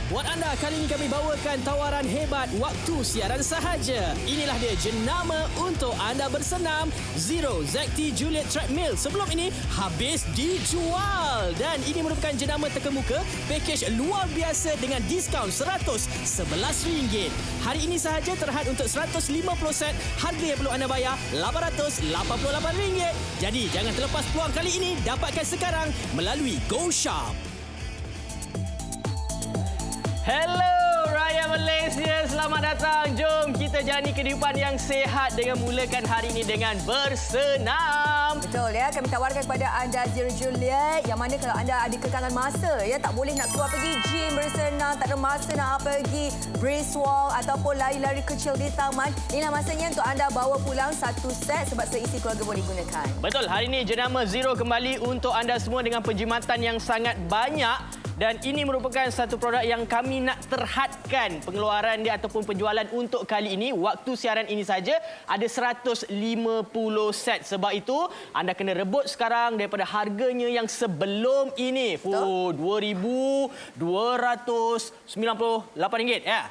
Buat anda, kali ini kami bawakan tawaran hebat waktu siaran sahaja. Inilah dia jenama untuk anda bersenam Zero ZT Juliet Treadmill. Sebelum ini habis dijual dan ini merupakan jenama terkemuka pakej luar biasa dengan diskaun RM111. Hari ini sahaja terhad untuk 150 set. Harga yang perlu anda bayar RM888. Jadi jangan terlepas peluang kali ini, dapatkan sekarang melalui GoShop. Hello Raya Malaysia, selamat datang. Jom kita jalani kehidupan yang sihat dengan mulakan hari ini dengan bersenam. Betul ya, kami tawarkan kepada anda Zero Juliet yang mana kalau anda ada kekangan masa ya, tak boleh nak keluar pergi gym bersenam, tak ada masa nak pergi brisk walk ataupun lari-lari kecil di taman. Inilah masanya untuk anda bawa pulang satu set sebab seisi keluarga boleh gunakan. Betul, hari ini jenama Zero kembali untuk anda semua dengan penjimatan yang sangat banyak. Dan ini merupakan satu produk yang kami nak terhadkan pengeluaran dia ataupun penjualan untuk kali ini. Waktu siaran ini saja ada 150 set. Sebab itu anda kena rebut sekarang daripada harganya yang sebelum ini. RM2,298 ya.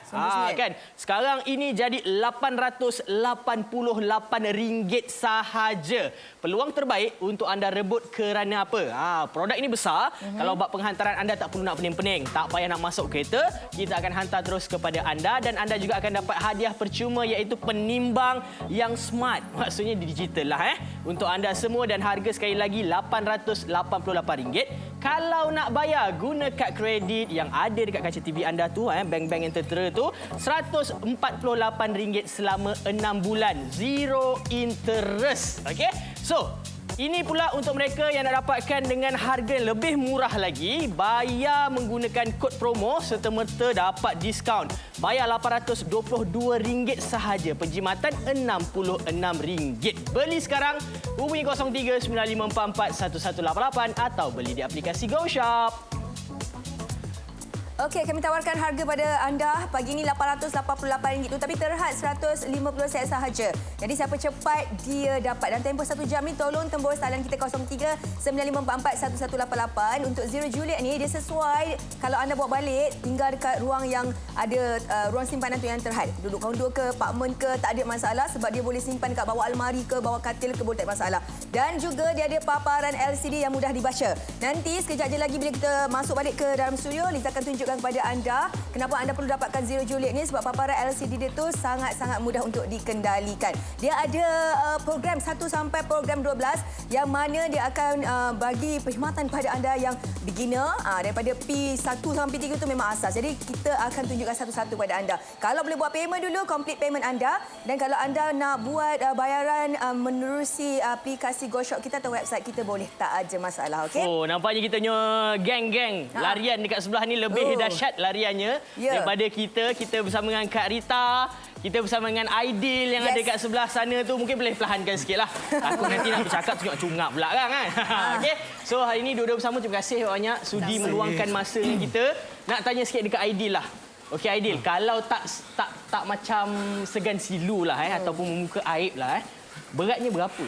Kan? Sekarang ini jadi RM888 sahaja. Peluang terbaik untuk anda rebut kerana apa? Produk ini besar. Kalau buat penghantaran anda tak perlu nak pening-pening, tak payah nak masuk kereta, kita akan hantar terus kepada anda dan anda juga akan dapat hadiah percuma iaitu penimbang yang smart. Maksudnya digital lah untuk anda semua dan harga sekali lagi RM888. Kalau nak bayar guna kad kredit yang ada dekat kaca TV anda tu, bank-bank yang tertera tu, RM148 selama 6 bulan. Zero interest. Okey? So, ini pula untuk mereka yang nak dapatkan dengan harga lebih murah lagi. Bayar menggunakan kod promo serta-merta dapat diskaun. Bayar RM822 sahaja. Penjimatan RM66. Beli sekarang, hubungi 0395441188 atau beli di aplikasi GoShop. Okey, kami tawarkan harga pada anda pagi ini RM888 itu tapi terhad 150 set sahaja. Jadi siapa cepat dia dapat. Dan tempoh 1 jam ni tolong tembus talian kita 0395441188 untuk Zero Juliet ni dia sesuai kalau anda bawa balik tinggal dekat ruang yang ada ruang simpanan tu yang terhad. Duduk kondo ke, apartmen ke, tak ada masalah sebab dia boleh simpan dekat bawah almari ke, bawah katil ke, boleh tak ada masalah. Dan juga dia ada paparan LCD yang mudah dibaca. Nanti sekejap je lagi bila kita masuk balik ke dalam studio, Liza akan tunjuk kepada anda kenapa anda perlu dapatkan Zero Juliet ni sebab paparan LCD dia tu sangat-sangat mudah untuk dikendalikan. Dia ada program 1 sampai program 12 yang mana dia akan bagi perkhidmatan pada anda yang beginner daripada P1 sampai 3 tu memang asas. Jadi kita akan tunjukkan satu-satu pada anda. Kalau boleh buat payment dulu, complete payment anda dan kalau anda nak buat bayaran menerusi aplikasi GoShop kita atau website kita boleh, tak ada masalah. Okey. Oh, nampaknya kita punya geng-geng larian dekat sebelah ni lebih dahsyat lariannya daripada kita. Kita bersama dengan Kak Rita, kita bersama dengan Aidil yang ada kat sebelah sana tu. Mungkin boleh perlahankan sikitlah. Aku nanti nak bercakap cungap pula kan. Okey. So hari ini dua-dua bersama, terima kasih banyak sudi meluangkan masa kita. Nak tanya sikit dekat Aidil lah. Okey Aidil, kalau tak macam segan silu lah ataupun membuka aib lah beratnya berapa?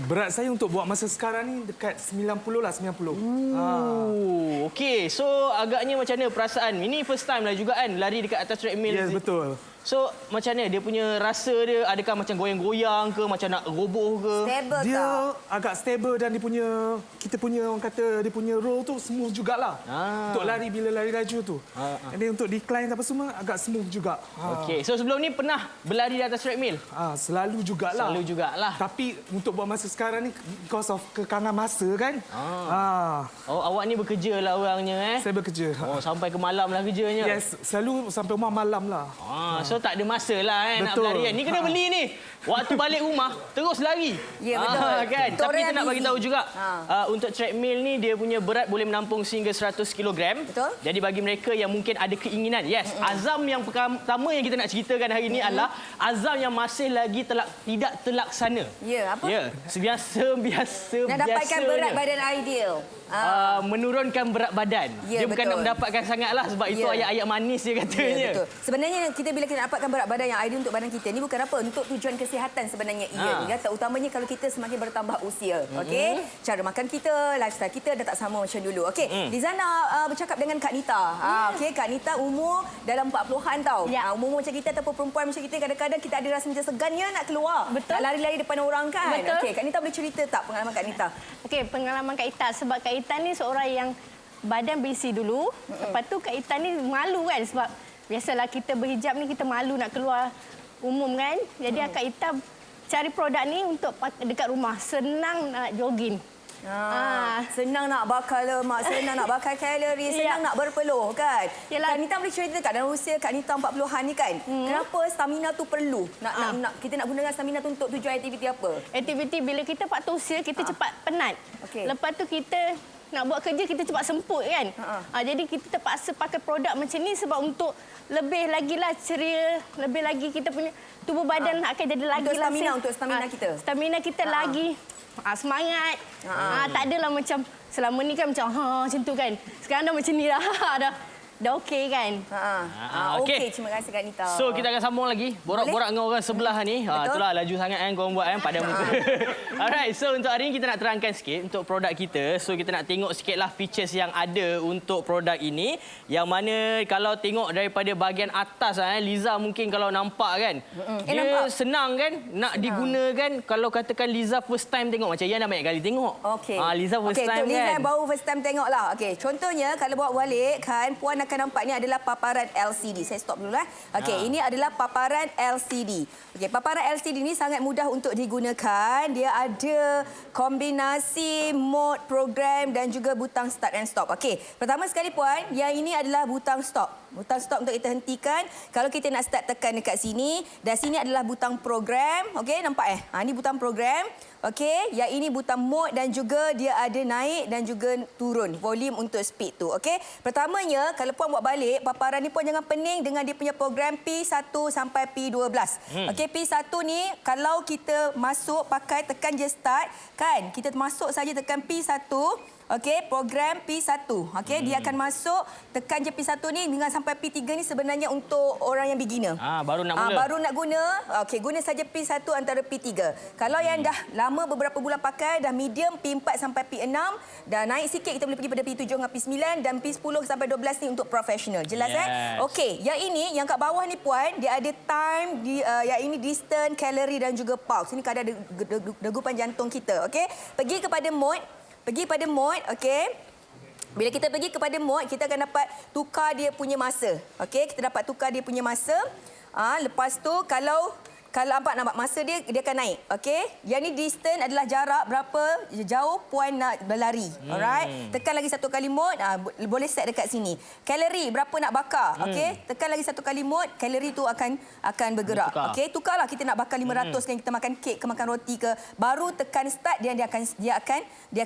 Berat saya untuk buat masa sekarang ni dekat 90 lah, 90. Okey, so agaknya macam mana perasaan? Ini first time lah juga kan lari dekat atas treadmill. Yes, betul. So macam mana dia punya rasa dia? Adakah macam goyang-goyang ke, macam nak roboh ke? Stable dia tak? Agak stable dan kita punya orang kata dia punya roll tu smooth jugalah. Untuk lari bila lari laju tu. Dan untuk decline apa semua agak smooth juga. Okey, so sebelum ni pernah berlari di atas treadmill? Selalu jugalah. Selalu jugalah. Tapi untuk buat masa sekarang ni because of kekangan masa kan. Oh, awak ni bekerja lah orangnya Saya bekerja. Oh, sampai ke malam lah kerjanya. Yes, selalu sampai rumah malam lah. So tak ada masa lah nak berlarian. Ni kena beli ni. Waktu balik rumah terus lari. Ya, betul. Kan? Betul. Tapi kita nak bagi tahu juga untuk treadmill ni dia punya berat boleh menampung sehingga 100 kg. Betul. Jadi bagi mereka yang mungkin ada keinginan, azam yang pertama yang kita nak ceritakan hari ini adalah azam yang masih lagi tidak terlaksana. Ya, apa? Ya, biasa Nak dapatkan berat badan ideal. menurunkan berat badan. Ya, Dia bukan betul. nak mendapatkan sangatlah sebab itu ayat-ayat manis dia katanya. Ya, betul. Sebenarnya bila kita dapatkan berat badan yang ideal untuk badan kita ni bukan apa, untuk tujuan kesihatan sebenarnya ia. Terutamanya kalau kita semakin bertambah usia. Okey. Cara makan kita, lifestyle kita dah tak sama macam dulu. Okey. Liza nak bercakap dengan Kak Nita. Okey, Kak Nita umur dalam 40-an tau. Umur macam kita ataupun perempuan macam kita kadang-kadang kita ada rasa macam segannya nak keluar. Betul. Nak lari-lari depan orang kan. Betul. Okey, Kak Nita boleh cerita tak pengalaman Kak Nita? Okey, pengalaman Kak Ita. Sebab Kak Ita ni seorang yang badan berisi dulu. Lepas tu Kak Ita ni malu kan sebab biasalah kita berhijab ni kita malu nak keluar umum kan. Jadi Kak Ita cari produk ni untuk dekat rumah. Senang nak jogging. Senang nak bakar lemak, senang nak bakar kalori, senang nak berpeluh kan. Yalah. Kak Nita boleh cerita tak dalam usia Kak Nita 40-an ni kan, kenapa stamina tu perlu? Kita nak gunakan stamina tu untuk tujuan aktiviti apa? Aktiviti bila kita faktor usia kita cepat penat. Okey. Lepas tu kita nak buat kerja kita cepat semput kan. Jadi kita terpaksa pakai produk macam ni sebab untuk lebih lagi lah ceria, lebih lagi kita punya tubuh badan akan jadi lagi untuk stamina kita. Stamina kita lagi semangat. Tak adalah macam selama ni kan macam tu kan. Sekarang dah macam ni dah. Dah okey kan? Okey, terima kasih Kak Nita. So, kita akan sambung lagi. Borak-borak dengan orang sebelah ni. Itulah, laju sangat kan korang buat kan, padam muka. Alright, so untuk hari ni kita nak terangkan sikit untuk produk kita. So, kita nak tengok sikitlah features yang ada untuk produk ini. Yang mana kalau tengok daripada bahagian atas, Liza mungkin kalau nampak kan. Dia nampak. senang kan nak digunakan. Kalau katakan Liza first time tengok. Macam Yan dah banyak kali tengok. Okey. Liza first time Liza kan. baru first time tengok lah. Okey, contohnya kalau bawa balik kan, Puan akan nampak ni adalah paparan LCD. Saya stop dulu lah. Okey, ini adalah paparan LCD. Okey, paparan LCD ni sangat mudah untuk digunakan. Dia ada kombinasi mode, program dan juga butang start and stop. Okey, pertama sekali Puan, yang ini adalah butang stop. Butang stop untuk kita hentikan. Kalau kita nak start, tekan dekat sini. Dan sini adalah butang program. Okey, nampak ini butang program. Okey, yang ini butang mode dan juga dia ada naik dan juga turun volume untuk speed tu. Okey, pertamanya kalau Puan buat balik, paparan ni Puan jangan pening dengan dia punya program P1 sampai P12. Okey, P1 ni kalau kita masuk pakai tekan je start kan, kita masuk saja tekan P1. Okey, program P1. Okey, dia akan masuk, tekan je P1 ni dengan sampai P3 ni sebenarnya untuk orang yang beginner. Baru nak mula. Baru nak guna. Okey, guna saja P1 antara P3. Kalau yang dah lama beberapa bulan pakai, dah medium P4 sampai P6, dah naik sikit kita boleh pergi pada P7 dengan P9 dan P10 sampai 12 ni untuk profesional. Jelas Okey, yang ini yang kat bawah ni Puan, dia ada time, yang ini distance, kalori dan juga pulse. Ini kadar degupan jantung kita. Okey, pergi kepada mode. Pergi pada mode, okey. Bila kita pergi kepada mode, kita akan dapat tukar dia punya masa. Okey, kita dapat tukar dia punya masa. Lepas tu kalau nampak masa dia akan naik. Okey. Yang ni distance adalah jarak berapa jauh Puan nak berlari. Alright. Tekan lagi satu kali mode, boleh set dekat sini. Kalori berapa nak bakar. Okey. Tekan lagi satu kali mode, kalori tu akan bergerak. Okey, tukarlah kita nak bakar 500 kan, kita makan kek ke makan roti ke, baru tekan start dia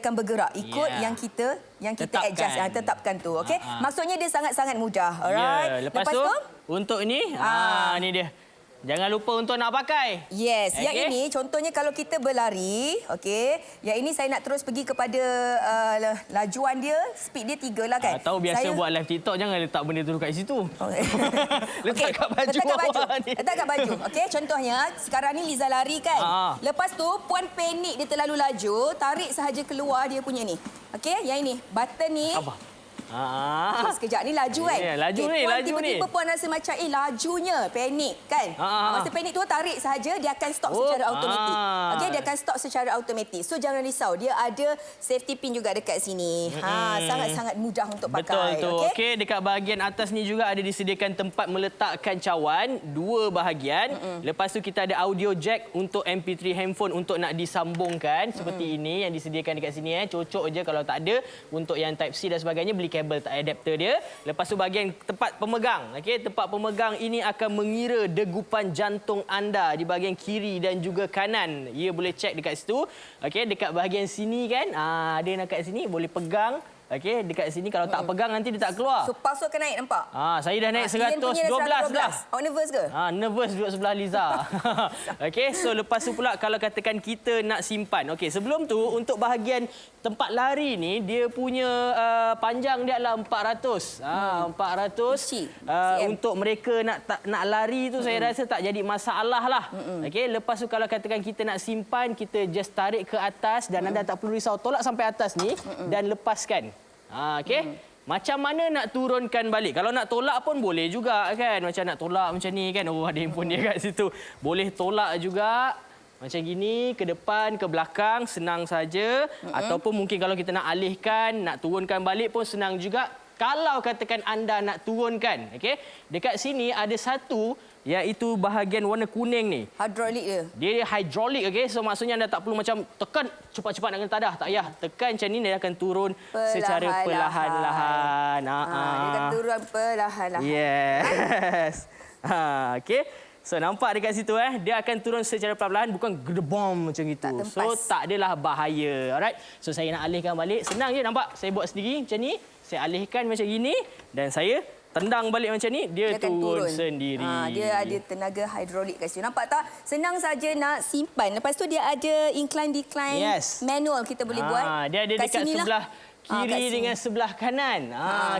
akan bergerak ikut yang kita adjust, tetapkan tu. Okey. Maksudnya dia sangat-sangat mudah. Alright. Lepas tu untuk ini ni dia. Jangan lupa untuk nak pakai. Yes, yang ini contohnya kalau kita berlari, okey. Yang ini saya nak terus pergi kepada lajuan dia, speed dia 3 lah kan. Tahu biasa buat live TikTok jangan letak benda tu dekat situ. Letak kat baju awak ni. Letak kat baju. Okey, contohnya sekarang ni Liza lari kan. Lepas tu Puan panik dia terlalu laju, tarik sahaja keluar dia punya ni. Okey, yang ini button ni. Sekejap ni laju kan. Laju ni, Puan laju tiba-tiba Puan rasa macam lajunya, panik kan. Masa panik tu tarik sahaja dia akan stop secara automatik. Okey, dia akan stop secara automatik. So jangan risau, dia ada safety pin juga dekat sini. Sangat-sangat mudah untuk pakai. Betul tu. Okey, dekat bahagian atas ni juga ada disediakan tempat meletakkan cawan, 2 bahagian. Lepas tu kita ada audio jack untuk MP3 handphone untuk nak disambungkan seperti ini yang disediakan dekat sini cocok je. Kalau tak ada untuk yang type C dan sebagainya beli kabel adapter dia. Lepas tu bahagian tempat pemegang. Okey, tempat pemegang ini akan mengira degupan jantung anda di bahagian kiri dan juga kanan. Ia boleh cek dekat situ. Okey, dekat bahagian sini kan, ada yang dekat sini boleh pegang. Okey, dekat sini kalau tak pegang nanti dia tak keluar. So pulse akan naik, nampak? Saya dah naik 112 dah. Awak nervous ke? Nervous duduk sebelah Liza. Okey, so lepas tu pula kalau katakan kita nak simpan. Okey, sebelum tu untuk bahagian tempat lari ni dia punya panjang dia adalah 400. 400 untuk mereka nak lari tu saya rasa tak jadi masalah lah. Okey, lepas tu kalau katakan kita nak simpan, kita just tarik ke atas dan anda tak perlu risau, tolak sampai atas ni dan lepaskan. Okey. Macam mana nak turunkan balik? Kalau nak tolak pun boleh juga kan. Macam nak tolak macam ni kan. Oh, ada handphone dia kat situ. Boleh tolak juga. Macam gini, ke depan, ke belakang, senang saja. Ataupun mungkin kalau kita nak alihkan, nak turunkan balik pun senang juga. Kalau katakan anda nak turunkan, okey. Dekat sini ada satu iaitu bahagian warna kuning ni. Hidrolik dia. Dia hidrolik, okey. So maksudnya anda tak perlu macam tekan cepat-cepat nak kena tadah. Tak payah. Tekan macam ni dia akan turun secara perlahan-lahan. Dia akan turun perlahan-lahan. Yes. Okey. So nampak dekat situ dia akan turun secara perlahan, bukan gedebom macam itu. So tak adalah bahaya. Alright. So saya nak alihkan balik. Senang je nampak. Saya buat sendiri macam ni. Saya alihkan macam gini dan saya tendang balik macam ni, dia turun sendiri. Dia ada tenaga hidrolik kat situ. Nampak tak? Senang saja nak simpan. Lepas tu dia ada incline-decline manual kita boleh buat. Dia ada dekat sebelah kiri dengan sebelah kanan.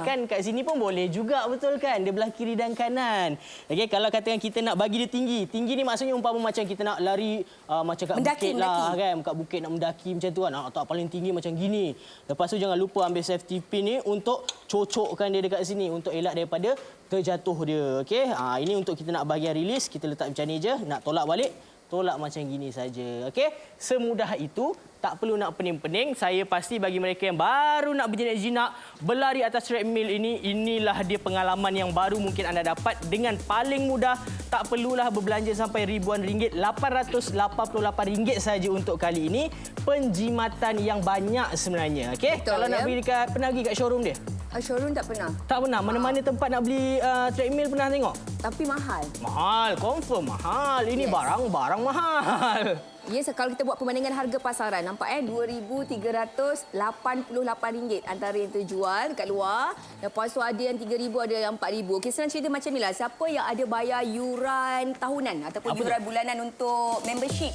Kan kat sini pun boleh juga, betul kan? Dia belah kiri dan kanan. Okey, kalau katakan kita nak bagi dia tinggi. Tinggi ni maksudnya umpama macam kita nak lari macam kat bukit lah kan. Kat bukit nak mendaki macam tu kan. Tak paling tinggi macam gini. Lepas tu jangan lupa ambil safety pin ni untuk cocokkan dia dekat sini untuk elak daripada terjatuh dia. Okey. Ini untuk kita nak bahagian release, kita letak macam ni je. Nak tolak balik, tolak macam gini saja. Okey. Semudah itu. Tak perlu nak pening-pening. Saya pasti bagi mereka yang baru nak berjinak-jinak berlari atas treadmill ini, inilah dia pengalaman yang baru mungkin anda dapat dengan paling mudah. Tak perlulah berbelanja sampai ribuan ringgit. RM888 saja untuk kali ini. Penjimatan yang banyak sebenarnya. Okey. Kalau nak beli dekat, pernah pergi kat showroom dia? Showroom tak pernah. Tak pernah. Mana-mana tempat nak beli treadmill pernah tengok? Tapi mahal. Mahal, confirm mahal. Ini barang-barang mahal. Yes, kalau kita buat perbandingan harga pasaran, nampak RM2,388 antara yang terjual kat luar. Lepas tu ada yang RM3,000, ada yang RM4,000. Okey, senang cerita macam inilah. Siapa yang ada bayar yuran tahunan ataupun yuran bulanan untuk membership.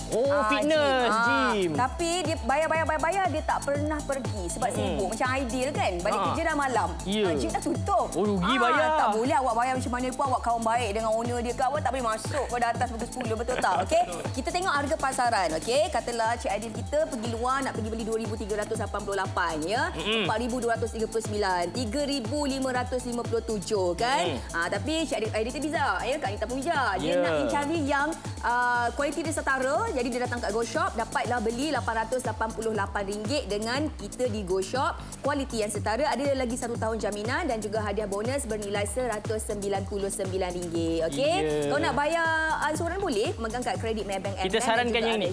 Fitness, gym. Tapi dia bayar, dia tak pernah pergi sebab sibuk. Macam Ideal kan, balik kerja dah malam. Gym dah tutup. Rugi bayar. Tak boleh awak bayar macam mana pun, awak kawan baik dengan owner dia ke, awak tak boleh masuk pada atas pukul 10, betul tak? Okey, kita tengok harga pasaran. Okey, katalah Cik Aidil kita pergi luar nak pergi beli 2,388 ya. 4,239, 3,557 kan. Tapi Cik Aidil kita bijak ya, Kak Nita pun bijak. Dia nak cari yang kualiti dia setara, jadi dia datang kat Go Shop dapatlah beli RM888 dengan kita di Go Shop. Kualiti yang setara, ada lagi 1 tahun jaminan dan juga hadiah bonus bernilai RM199. Okey. Kalau nak bayar ansuran boleh memegang kad kredit Maybank M. Kita sarankan yang ni.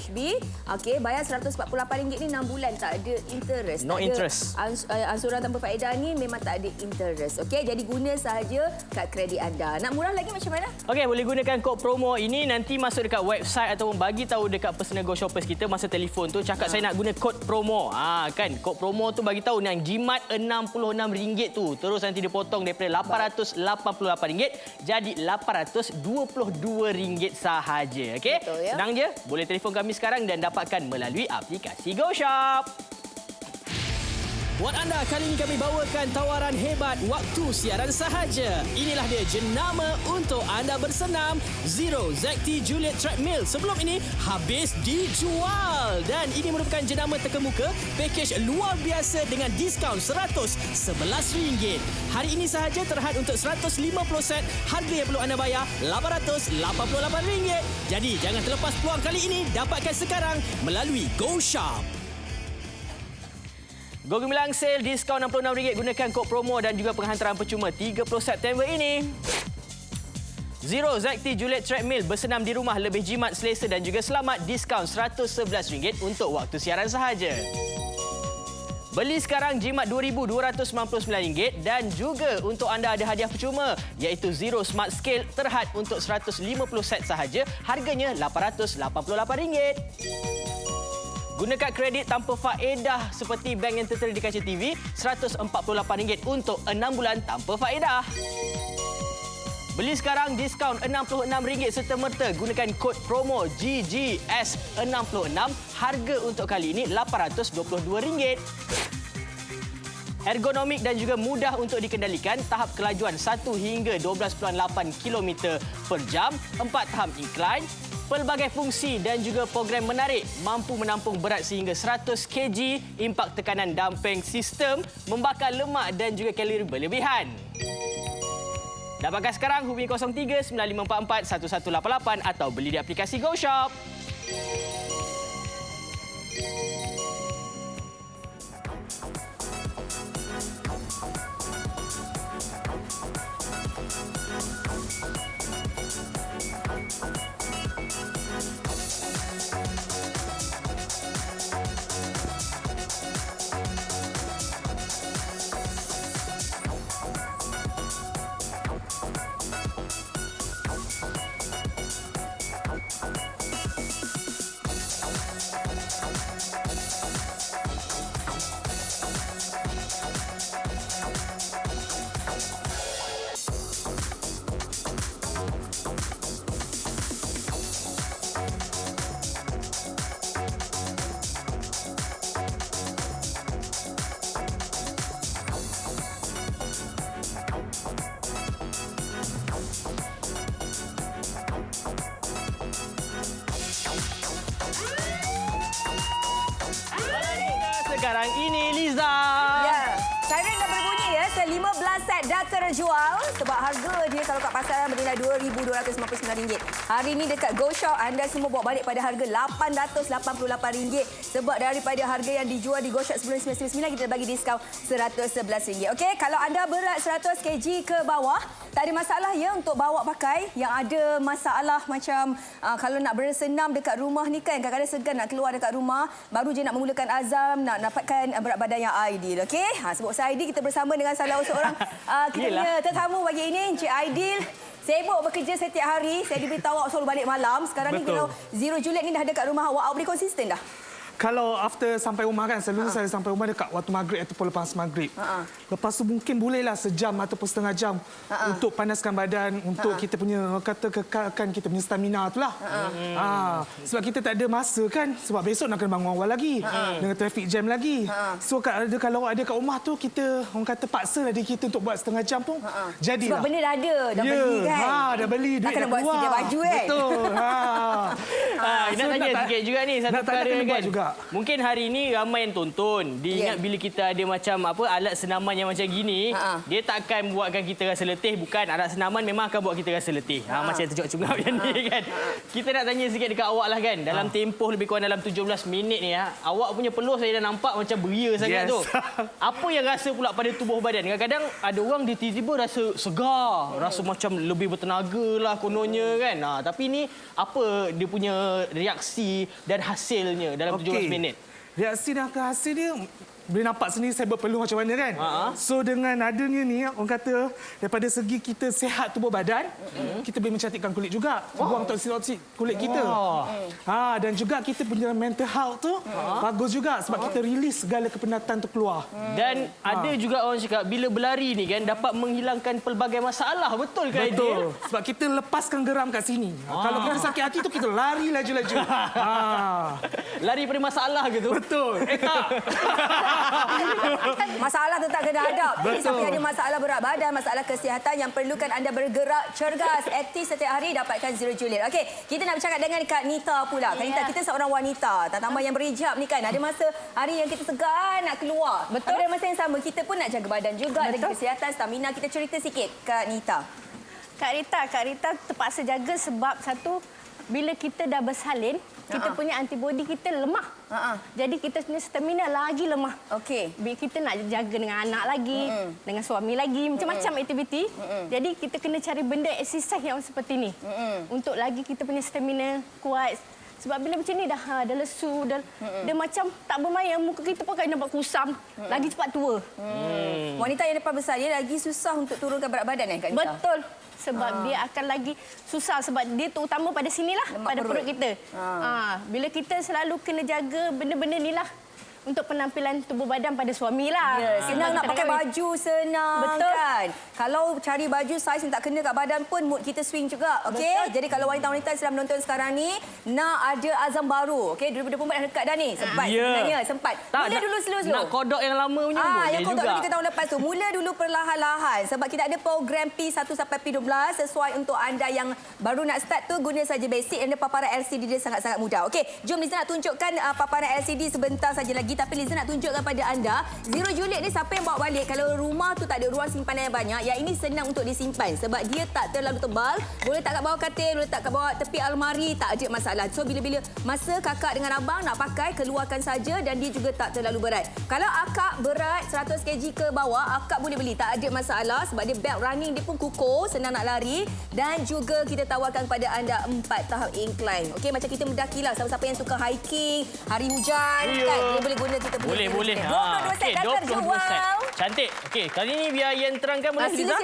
Okey, bayar RM148 ni 6 bulan tak ada interest. No interest. Ansuran tanpa faedah ni memang tak ada interest. Okey, jadi guna sahaja kad kredit anda. Nak murah lagi macam mana? Okey, boleh gunakan kod promo ini, nanti masuk dekat website ataupun bagi tahu dekat personal Go Shoppers kita masa telefon tu cakap saya nak guna kod promo. Kan, kod promo tu bagi tahu yang jimat RM66 tu. Terus nanti dia potong daripada RM888 jadi RM822 sahaja. Okey? Senang je. Boleh telefon kami sekarang dan dapatkan melalui aplikasi Go Shop. Buat anda, kali ini kami bawakan tawaran hebat waktu siaran sahaja. Inilah dia jenama untuk anda bersenam. Zero ZT Juliet Treadmill sebelum ini habis dijual. Dan ini merupakan jenama terkemuka pakej luar biasa dengan diskaun RM111. Hari ini sahaja terhad untuk 150 set. Harga yang perlu anda bayar RM888. Jadi jangan terlepas peluang kali ini. Dapatkan sekarang melalui Go Shop. Go Gemilang Sale, diskaun RM66. Gunakan kod promo dan juga penghantaran percuma 30 September ini. Zero ZT Juliet Treadmill, bersenam di rumah lebih jimat, selesa dan juga selamat. Diskaun RM111 untuk waktu siaran sahaja. Beli sekarang jimat RM2,299 dan juga untuk anda ada hadiah percuma iaitu Zero Smart Scale terhad untuk 150 set sahaja. Harganya RM888. Guna kad kredit tanpa faedah seperti bank yang tertera di kaca TV, RM148 untuk 6 bulan tanpa faedah. Beli sekarang diskaun RM66 serta-merta. Gunakan kod promo GGS66. Harga untuk kali ini RM822. Ergonomik dan juga mudah untuk dikendalikan. Tahap kelajuan 1 hingga 12.8 km per jam. 4 tahap incline. Pelbagai fungsi dan juga program menarik. Mampu menampung berat sehingga 100 kg. Impak tekanan dumping sistem. Membakar lemak dan juga kalori berlebihan. Dapatkan sekarang hubungi 03 9544 1188 atau beli di aplikasi GoShop. Sekarang ini Liza. Ya, siren dah berbunyi ya. Ke-15 set dah terjual sebab harga dia kalau kat pasaran bernilai RM2,299. Hari ini dekat GoShop anda semua bawa balik pada harga RM888 sebab daripada harga yang dijual di GoShop sebelum 99 kita bagi diskaun RM111. Okey, kalau anda berat 100 kg ke bawah, tak ada masalah ya untuk bawa pakai. Yang ada masalah macam kalau nak bersenam dekat rumah ni kan, kadang-kadang segan nak keluar dekat rumah, baru je nak memulakan azam, nak dapatkan berat badan yang ideal. Okey, sebab saya Aidil, kita bersama dengan salah seorang kita punya tetamu pagi ini, Encik Aidil. Sibuk bekerja setiap hari. Saya diberitahu awak selalu balik malam. Sekarang ni kalau Zero Juliet ni dah dekat rumah awak, awak boleh konsisten dah? Kalau after sampai rumah kan, selalu saya sampai rumah dekat waktu maghrib ataupun lepas maghrib. Lepas tu mungkin bolehlah sejam ataupun setengah jam untuk panaskan badan, untuk kita punya kata kekalkan kita punya stamina tu lah. Sebab kita tak ada masa kan, sebab besok nak kena bangun awal lagi, dengan traffic jam lagi. So kalau ada kat rumah tu, kita orang kata paksa lah diri kita untuk buat setengah jam pun jadilah. Sebab benda dah ada, dah beli kan. Dah beli, duit kena dah buat keluar. sedia baju kan. Betul. Nak tanya sikit juga ni satu nak perkara kena buat kan. juga. Mungkin hari ini ramai yang tonton. Dia ingat bila kita ada macam apa alat senaman yang macam gini, dia tak akan buatkan kita rasa letih. Bukan, alat senaman memang akan buat kita rasa letih. Macam tercungap-cungap macam ni kan. Kita nak tanya sikit dekat awak lah kan. Dalam tempoh lebih kurang dalam 17 minit ni, awak punya peluh saya dah nampak macam beria sangat tu. Apa yang rasa pula pada tubuh badan? Kadang-kadang ada orang dia tiba-tiba rasa segar, rasa macam lebih bertenaga lah kononnya kan. Tapi ni apa dia punya reaksi dan hasilnya dalam 17 minit? Reaksi dan hasil dia boleh nampak sendiri saya berpeluh macam mana kan. So dengan adanya ni, orang kata daripada segi kita sihat tubuh badan, kita boleh mencantikkan kulit juga. Buang toksin-toksin kulit kita. Dan juga kita punya mental health tu bagus juga sebab kita release segala kepenatan tu keluar. Dan ada juga orang cakap bila berlari ni kan dapat menghilangkan pelbagai masalah. Betul ke Aidil? Betul. Sebab kita lepaskan geram kat sini. Kalau kita sakit hati tu kita lari laju-laju. Lari pada masalah ke tu? Betul. Tak. Masalah tu tak kena hadap. Jadi siapa yang ada masalah berat badan, masalah kesihatan yang perlukan anda bergerak cergas, aktif setiap hari, dapatkan Zero Juliet. Okey, kita nak bercakap dengan Kak Nita pula. Kak Nita, kita seorang wanita, tambah yang berhijab ni kan, ada masa hari yang kita segan nak keluar. Betul. Pada masa yang sama, kita pun nak jaga badan juga, jaga kesihatan, stamina. Kita cerita sikit, Kak Nita. Kak Rita terpaksa jaga sebab satu, bila kita dah bersalin, kita punya antibody kita lemah. Jadi kita punya stamina lagi lemah. Okey. Kita nak jaga dengan anak lagi, dengan suami lagi, macam-macam aktiviti. Jadi kita kena cari benda exercise yang seperti ni. Untuk lagi kita punya stamina kuat. Sebab bila macam ni dah lesu, dah macam tak bermain, muka kita pun akan nampak kusam, lagi cepat tua. Wanita yang lepas bersalin lagi susah untuk turunkan berat badan Kak Nita? Betul. Sebab dia akan lagi susah sebab dia terutama pada sinilah, lemak pada perut kita. Bila kita selalu kena jaga benda-benda ni lah, untuk penampilan tubuh badan pada suami lah. Senang nak pakai baju, senang. Betul. Kan? Kalau cari baju saiz yang tak kena kat badan pun mood kita swing juga. Okey. Jadi kalau wanita-wanita yang sedang menonton sekarang ni nak ada azam baru. Okey, 2024 dah dekat dah ni. Sempat sebenarnya, sempat. Mula dulu slow-slow. Nak kodok yang lama punya boleh yang kodok juga. kita tahun lepas tu. Mula dulu perlahan-lahan sebab kita ada program P1 sampai P12 sesuai untuk anda yang baru nak start tu guna saja basic dan paparan LCD dia sangat-sangat mudah. Okey, jom Liza nak tunjukkan paparan LCD sebentar saja lagi tapi Liza nak tunjukkan pada anda Zero Juliet ni siapa yang bawa balik kalau rumah tu tak ada ruang simpanan yang banyak, yang ini senang untuk disimpan sebab dia tak terlalu tebal, boleh tak kat bawah katil, boleh tak kat bawah tepi almari, tak ada masalah. So bila-bila masa kakak dengan abang nak pakai, keluarkan saja dan dia juga tak terlalu berat. Kalau akak berat 100 kg ke bawah, akak boleh beli, tak ada masalah sebab dia belt running dia pun kukuh, senang nak lari dan juga kita tawarkan kepada anda 4 tahap incline. Okey, macam kita mendaki lah, siapa-siapa yang suka hiking, hari hujan kan, dia boleh guna kita punya. Boleh. 22 set dah terjual. Cantik. Okey, kali ini biar Yen terangkan boleh Sila.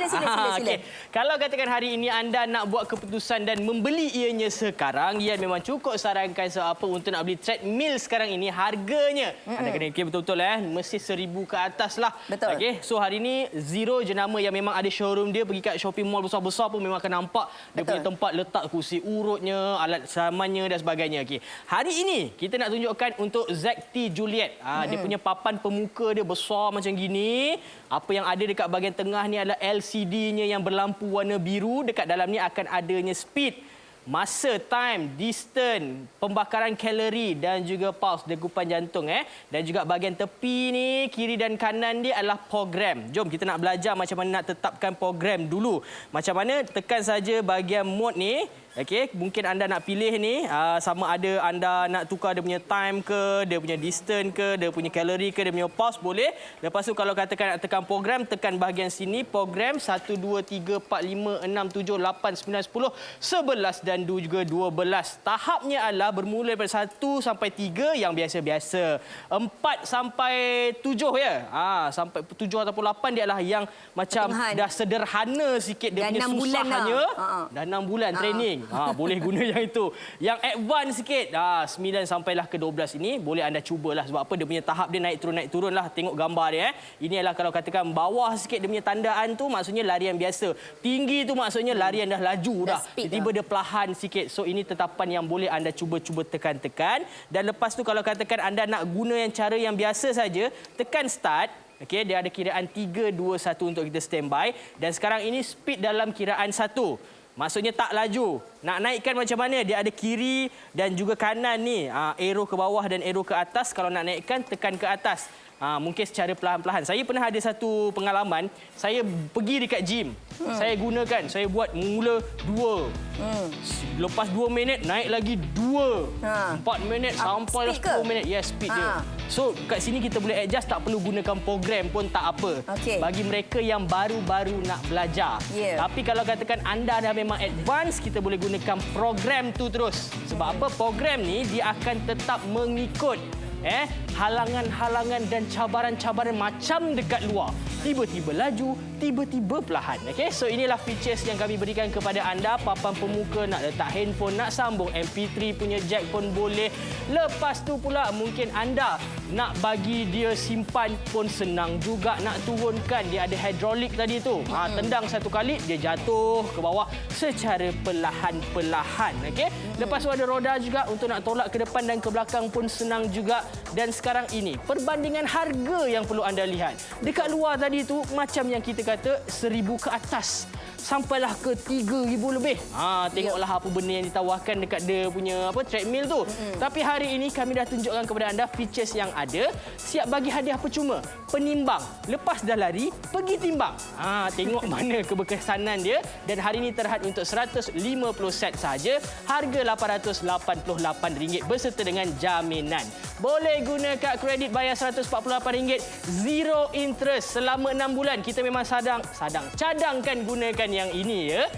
Okey. Kalau katakan hari ini anda nak buat keputusan dan membeli ianya sekarang, Yen memang cukup sarankan sebab apa untuk nak beli treadmill sekarang ini harganya. Anda kena fikir betul-betul mesti 1,000 ke atas lah. Betul. Okey, so hari ini Zero jenama yang memang ada showroom dia, pergi kat shopping mall besar-besar pun memang akan nampak dia punya tempat letak kursi urutnya, alat samannya dan sebagainya. Okey. Hari ini kita nak tunjukkan untuk ZT Juliet. Dia punya papan pemuka dia besar macam gini. Apa yang ada dekat bahagian tengah ni adalah LCD-nya yang berlampu warna biru. Dekat dalam ni akan adanya speed, masa, time, distance, pembakaran kalori dan juga pulse, degupan jantung. Dan juga bahagian tepi ni, kiri dan kanan dia adalah program. Jom kita nak belajar macam mana nak tetapkan program dulu. Macam mana tekan saja bahagian mode ni. Okey, mungkin anda nak pilih ni sama ada anda nak tukar dia punya time ke, dia punya distance ke, dia punya kalori ke, dia punya pulse boleh. Lepas tu kalau katakan nak tekan program, tekan bahagian sini program 1 2 3 4 5 6 7 8 9 10 11 dan juga 12. Tahapnya adalah bermula daripada 1 sampai 3 yang biasa-biasa. 4 sampai 7 ya. Sampai 7 ataupun 8 dia adalah yang macam dah sederhana sikit dia punya susahnya. Dah 6 bulan training. Boleh guna yang itu. Yang advance sikit, 9 sampailah ke 12 ini boleh anda cubalah sebab apa dia punya tahap dia naik turun lah. Tengok gambar dia. Ini adalah kalau katakan bawah sikit dia punya tandaan tu maksudnya larian biasa. Tinggi tu maksudnya larian dah laju dah. Tiba-tiba dia perlahan sikit. So ini tetapan yang boleh anda cuba-cuba tekan-tekan. Dan lepas tu kalau katakan anda nak guna yang cara yang biasa saja, tekan start. Okey, dia ada kiraan 3 2 1 untuk kita standby dan sekarang ini speed dalam kiraan 1. Maksudnya tak laju. Nak naikkan macam mana? Dia ada kiri dan juga kanan ni. Arrow ke bawah dan arrow ke atas. Kalau nak naikkan, tekan ke atas. Mungkin secara perlahan-perlahan. Saya pernah ada satu pengalaman. Saya pergi dekat gym. Saya gunakan. Saya buat mula 2. Lepas 2 minit, naik lagi 2. 4 minit sampai 10 minit. Yes, speed dia. So, kat sini kita boleh adjust. Tak perlu gunakan program pun tak apa. Bagi mereka yang baru-baru nak belajar. Tapi kalau katakan anda dah memang advance, kita boleh gunakan program tu terus. Sebab apa? Program ni dia akan tetap mengikut halangan-halangan dan cabaran-cabaran macam dekat luar. Tiba-tiba laju, tiba-tiba perlahan. Okey, so inilah features yang kami berikan kepada anda. Papan pemuka, nak letak handphone, nak sambung MP3 punya jack pun boleh. Lepas tu pula mungkin anda nak bagi dia simpan pun senang juga nak turunkan. Dia ada hidrolik tadi tu. Tendang satu kali, dia jatuh ke bawah secara perlahan-perlahan. Okey, lepas tu ada roda juga untuk nak tolak ke depan dan ke belakang pun senang juga. Dan sekarang ini perbandingan harga yang perlu anda lihat. Dekat luar tadi tu macam yang kita kata 1,000 ke atas. Sampailah ke 3,000 lebih. Tengoklah apa benda yang ditawarkan dekat dia punya treadmill tu. Tapi hari ini kami dah tunjukkan kepada anda features yang ada. Siap bagi hadiah percuma. Penimbang. Lepas dah lari, pergi timbang. Tengok mana keberkesanan dia. Dan hari ini terhad untuk 150 set saja. Harga RM888 berserta dengan jaminan. Boleh guna kad kredit bayar RM148. Zero interest selama 6 bulan. Kita memang cadangkan gunakan yang ini ya.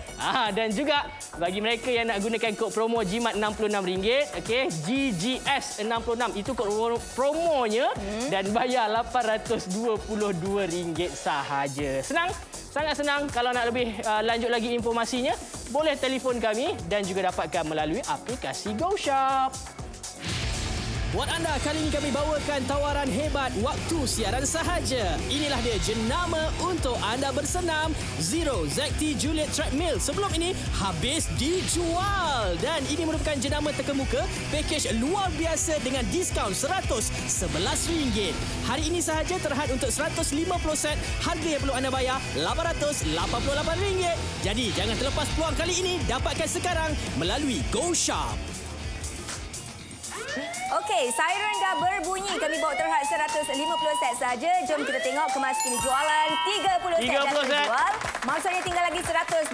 Dan juga bagi mereka yang nak gunakan kod promo JIMAT RM66, okey, GGS 66 itu kod promonya dan bayar RM822 sahaja. Senang, sangat senang. Kalau nak lebih lanjut lagi informasinya, boleh telefon kami dan juga dapatkan melalui aplikasi GoShop. Buat anda, kali ini kami bawakan tawaran hebat waktu siaran sahaja. Inilah dia jenama untuk anda bersenam. Zero ZT Juliet Treadmill sebelum ini habis dijual. Dan ini merupakan jenama terkemuka pakej luar biasa dengan diskaun RM111. Hari ini sahaja terhad untuk 150 set. Harga yang perlu anda bayar RM888. Jadi jangan terlepas peluang kali ini. Dapatkan sekarang melalui GoShop. Okey, siren dah berbunyi. Kami bawa terhad 150 set saja. Jom kita tengok kemas kini jualan 30 set dah terjual. Maksudnya tinggal lagi 120.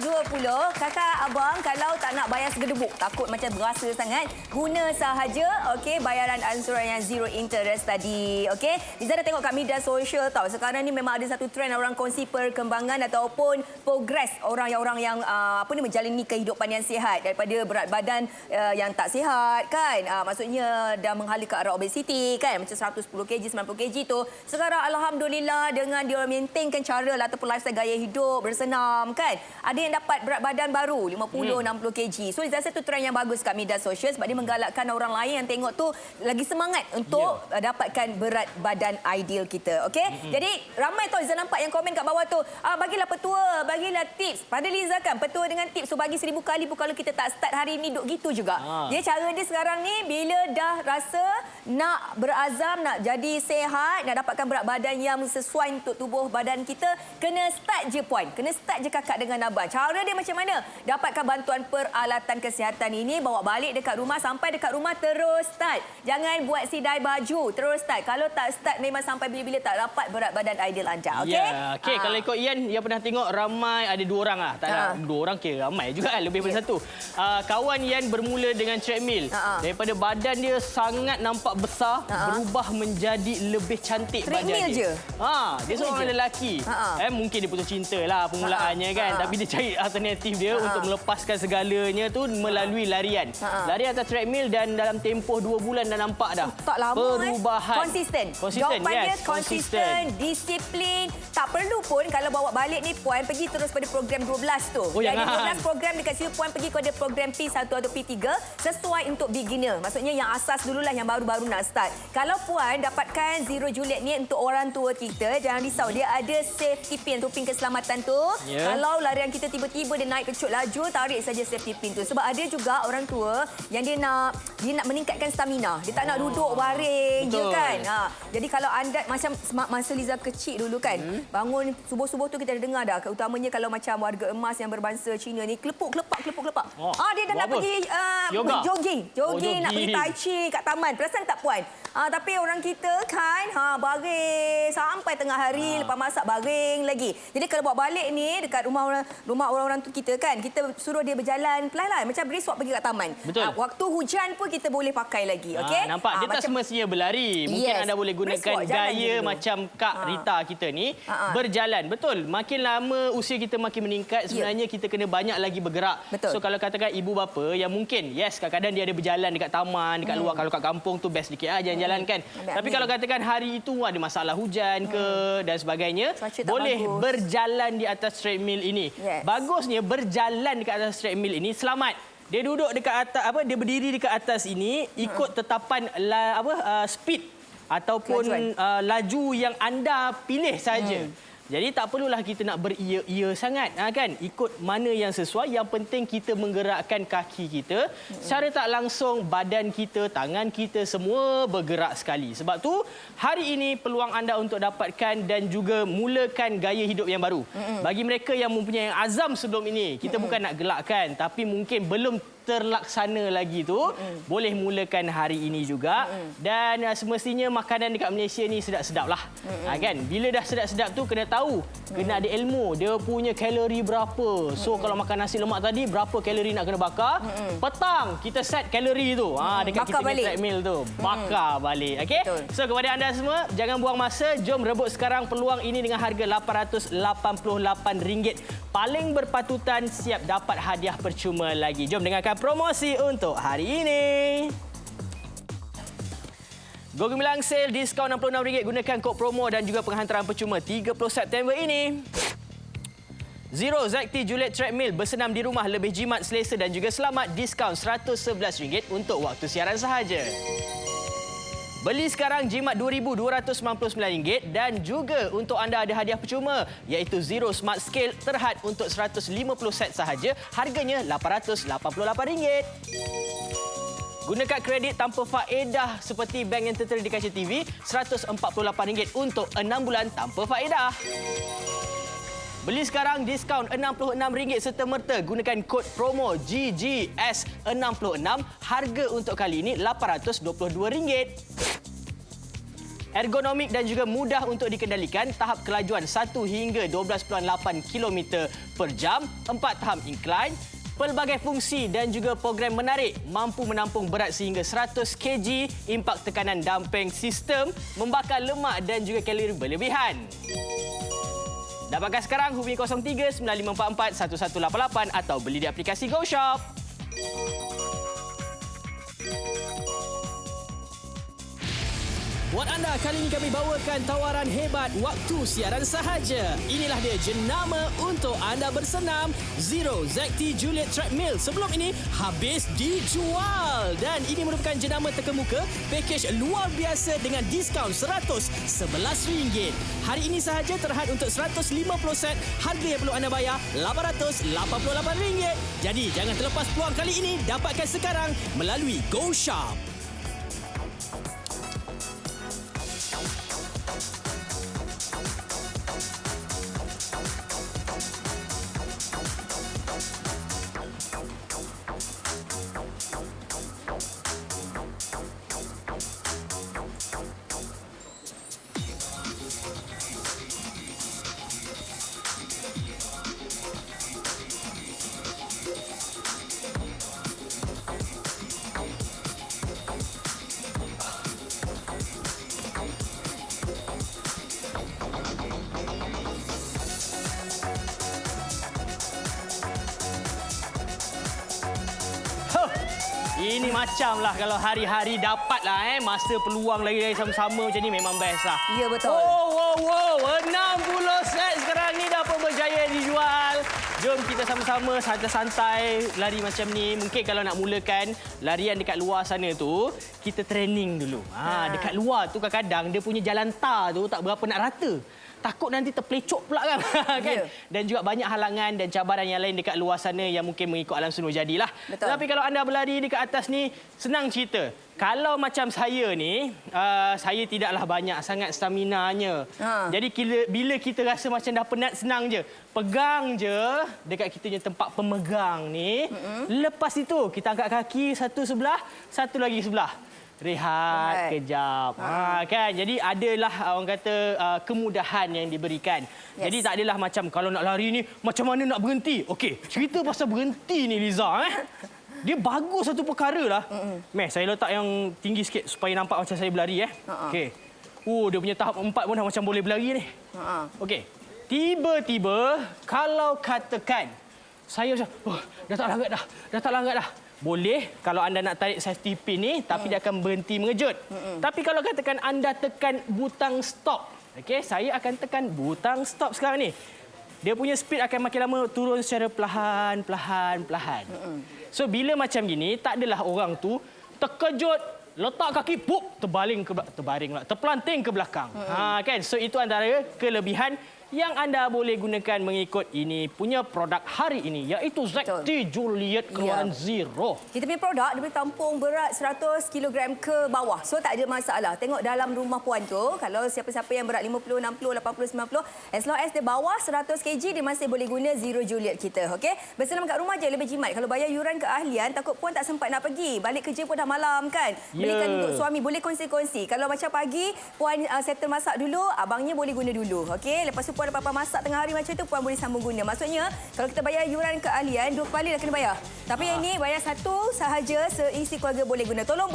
Kakak, abang kalau tak nak bayar segedebuk, takut macam berasa sangat, guna sahaja bayaran ansuran yang zero interest tadi. Okey, di sana tengok kat media sosial tau. Sekarang ni memang ada satu trend orang kongsi perkembangan ataupun progres orang yang menjalani kehidupan yang sihat daripada berat badan yang tak sihat kan. Maksudnya dah menghala ke arah obesiti kan, macam 110 kg, 90 kg tu. Sekarang alhamdulillah dengan dia maintainkan cara ataupun lifestyle gaya hidup, bersenam kan. Ada yang dapat berat badan baru 50, 60 kg. So itu satu trend yang bagus kat media sosial sebab dia menggalakkan orang lain yang tengok tu lagi semangat untuk dapatkan berat badan ideal kita. Okey. Jadi ramai tau Liza nampak yang komen kat bawah tu, bagilah petua, bagilah tips. Pada Liza kan petua dengan tips tu bagi 1000 kali pun kalau kita tak start hari ni duk gitu juga. Dia cara dia sekarang ni bila dah rasa nak berazam, nak jadi sihat, nak dapatkan berat badan yang sesuai untuk tubuh badan kita, kena start je puan. Kena start je kakak dengan abang. Cara dia macam mana? Dapatkan bantuan peralatan kesihatan ini, bawa balik dekat rumah, sampai dekat rumah terus start. Jangan buat sidai baju, terus start. Kalau tak start memang sampai bila-bila tak dapat berat badan ideal anda. Okey? Ya, okey. Kalau ikut Ian, yang pernah tengok ramai ada 2 orang lah. Tak ada 2 orang kira ramai juga kan, lebih daripada 1. Kawan Ian bermula dengan treadmill. Daripada badan dia sangat nampak besar, berubah menjadi lebih cantik badan dia. Dia seorang lelaki. Mungkin dia putus cinta lah permulaannya kan, tapi dia cari alternatif dia untuk melepaskan segalanya tu melalui larian. Larian atas treadmill dan dalam tempoh 2 bulan dah nampak dah tak lama, perubahan. Konsisten. Jawapan dia konsisten, disiplin. Tak perlu pun kalau bawa balik ni puan pergi terus pada program 12 tu. Jadi 12 program dekat situ puan pergi kepada program P1 atau P3 sesuai untuk beginner. Maksudnya yang asas dululah, yang baru-baru nak start. Kalau puan dapatkan Zero Juliet ni untuk orang tua kita, jangan risau, dia ada safety pin tu, pin keselamatan tu. Kalau larian kita tiba-tiba dia naik kecut laju, tarik saja safety pin tu. Sebab ada juga orang tua yang dia nak meningkatkan stamina. Dia tak nak duduk baring je kan. Jadi kalau anda macam masa Liza kecil dulu kan, bangun subuh-subuh tu kita dah dengar dah, utamanya kalau macam warga emas yang berbangsa Cina ni, kelepuk-kelepak. Dia dah nak pergi jogging, nak pergi tai chi kat taman. Perasan tak puan? Tapi orang kita kan baring sampai tengah hari, lepas masak baring lagi. Jadi kalau bawa balik ni dekat rumah orang-orang tu kita kan, kita suruh dia berjalan pelan-pelan macam brisk walk pergi kat taman. Waktu hujan pun kita boleh pakai lagi. Okey. Nampak dia tak semestinya berlari. Mungkin anda boleh gunakan gaya macam Kak Rita kita ni, berjalan. Betul. Makin lama usia kita makin meningkat, sebenarnya kita kena banyak lagi bergerak. So kalau katakan ibu bapa yang mungkin kadang-kadang dia ada berjalan dekat taman, dekat luar, kalau kat kampung tu best sikit jalan-jalan kan. Tapi kalau katakan hari itu ada masalah hujan ke dan sebagainya, boleh berjalan di atas treadmill ini. Bagusnya berjalan dekat atas treadmill ini selamat. Dia duduk dekat atas dia berdiri dekat atas ini ikut tetapan speed ataupun laju yang anda pilih saja. Jadi tak perlulah kita nak beria-ia sangat kan. Ikut mana yang sesuai. Yang penting kita menggerakkan kaki kita. Secara tak langsung badan kita, tangan kita semua bergerak sekali. Sebab tu hari ini peluang anda untuk dapatkan dan juga mulakan gaya hidup yang baru. Bagi mereka yang mempunyai azam sebelum ini, kita bukan nak gelakkan, tapi mungkin belum terlaksana lagi tu, boleh mulakan hari ini juga. Dan semestinya makanan dekat Malaysia ni sedap-sedap lah. Kan? Bila dah sedap-sedap tu kena tahu, kena ada ilmu. Dia punya kalori berapa. So kalau makan nasi lemak tadi, berapa kalori nak kena bakar. Petang kita set kalori tu. Dekat kita punya treadmill tu. Bakar balik. Okay? So kepada anda semua, jangan buang masa. Jom rebut sekarang peluang ini dengan harga RM888. Paling berpatutan, siap dapat hadiah percuma lagi. Jom dengarkan promosi untuk hari ini. Go Gemilang Sale, diskaun RM66. Gunakan kod promo dan juga penghantaran percuma 30 September ini. Zero ZT Juliet Treadmill, bersenam di rumah lebih jimat, selesa dan juga selamat. Diskaun RM111 untuk waktu siaran sahaja. Beli sekarang jimat RM2,299 dan juga untuk anda ada hadiah percuma iaitu Zero Smart Scale terhad untuk 150 set sahaja. Harganya RM888. Guna kad kredit tanpa faedah seperti bank yang tertera di kaca TV, RM148 untuk 6 bulan tanpa faedah. Beli sekarang diskaun RM66 serta-merta gunakan kod promo GGS66. Harga untuk kali ini RM822. Ergonomik dan juga mudah untuk dikendalikan, tahap kelajuan 1 hingga 12.8 km per jam, 4 tahap incline, pelbagai fungsi dan juga program menarik, mampu menampung berat sehingga 100 kg, impak tekanan dumping sistem, membakar lemak dan juga kalori berlebihan. Dapatkan sekarang hubungi 03 9544 1188 atau beli di aplikasi GoShop. Buat anda, kali ini kami bawakan tawaran hebat waktu siaran sahaja. Inilah dia jenama untuk anda bersenam. Zero ZT Juliet Treadmill sebelum ini habis dijual. Dan ini merupakan jenama terkemuka pakej luar biasa dengan diskaun RM111. Hari ini sahaja terhad untuk 150 set. Harga yang perlu anda bayar RM888. Jadi jangan terlepas peluang kali ini. Dapatkan sekarang melalui GoShop. Ini macamlah kalau hari-hari dapatlah masa peluang lagi sama-sama macam ni memang best lah. Ya, betul. Wow. 60 set sekarang ni dapat berjaya dijual. Jom kita sama-sama santai-santai lari macam ni. Mungkin kalau nak mulakan larian dekat luar sana tu, kita training dulu. Dekat luar tu kadang-kadang dia punya jalan tar tu tak berapa nak rata. Takut nanti terpelecok pula kan. Yeah. Dan juga banyak halangan dan cabaran yang lain dekat luar sana yang mungkin mengikut alam semula jadilah. Betul. Tapi kalau anda berlari dekat atas ni, senang cerita. Kalau macam saya ni, saya tidaklah banyak sangat stamina-nya. Jadi bila kita rasa macam dah penat, senang je. Pegang je dekat kita punya tempat pemegang ni. Lepas itu, kita angkat kaki satu sebelah, satu lagi sebelah. Rehat kejap. Kan? Jadi adalah orang kata kemudahan yang diberikan. Yes. Jadi tak adalah macam kalau nak lari ni macam mana nak berhenti. Okey, cerita pasal berhenti ni Liza Dia bagus satu perkara lah. Meh, saya letak yang tinggi sikit supaya nampak macam saya berlari Okey. Dia punya tahap 4 pun dah macam boleh berlari ni. Okey. Tiba-tiba kalau katakan saya macam dah tak langgat dah. Boleh kalau anda nak tarik safety pin ni tapi dia akan berhenti mengejut. Tapi kalau katakan anda tekan butang stop. Okey, saya akan tekan butang stop sekarang ni. Dia punya speed akan makin lama turun secara perlahan. So bila macam gini tak adalah orang tu terkejut, letak kaki terpelanting ke belakang. Kan? So itu antara kelebihan yang anda boleh gunakan mengikut ini punya produk hari ini iaitu ZT Juliet keluaran Zero. Kita punya produk dia boleh tampung berat 100 kg ke bawah. So tak ada masalah. Tengok dalam rumah puan tu, kalau siapa-siapa yang berat 50, 60, 80, 90, as long as dia bawah 100 kg dia masih boleh guna Zero Juliet kita. Okey? Bersenam kat rumah je lebih jimat. Kalau bayar yuran keahlian takut puan tak sempat nak pergi. Balik kerja pun dah malam kan. Belikan untuk suami boleh kongsi-kongsi. Kalau macam pagi puan settle masak dulu, abangnya boleh guna dulu. Okey? Lepas tu puan dapat masak tengah hari macam tu, puan boleh sambung guna. Maksudnya, kalau kita bayar yuran keahlian, 2 kali dah kena bayar. Tapi yang ni bayar satu sahaja, seisi keluarga boleh guna. Tolong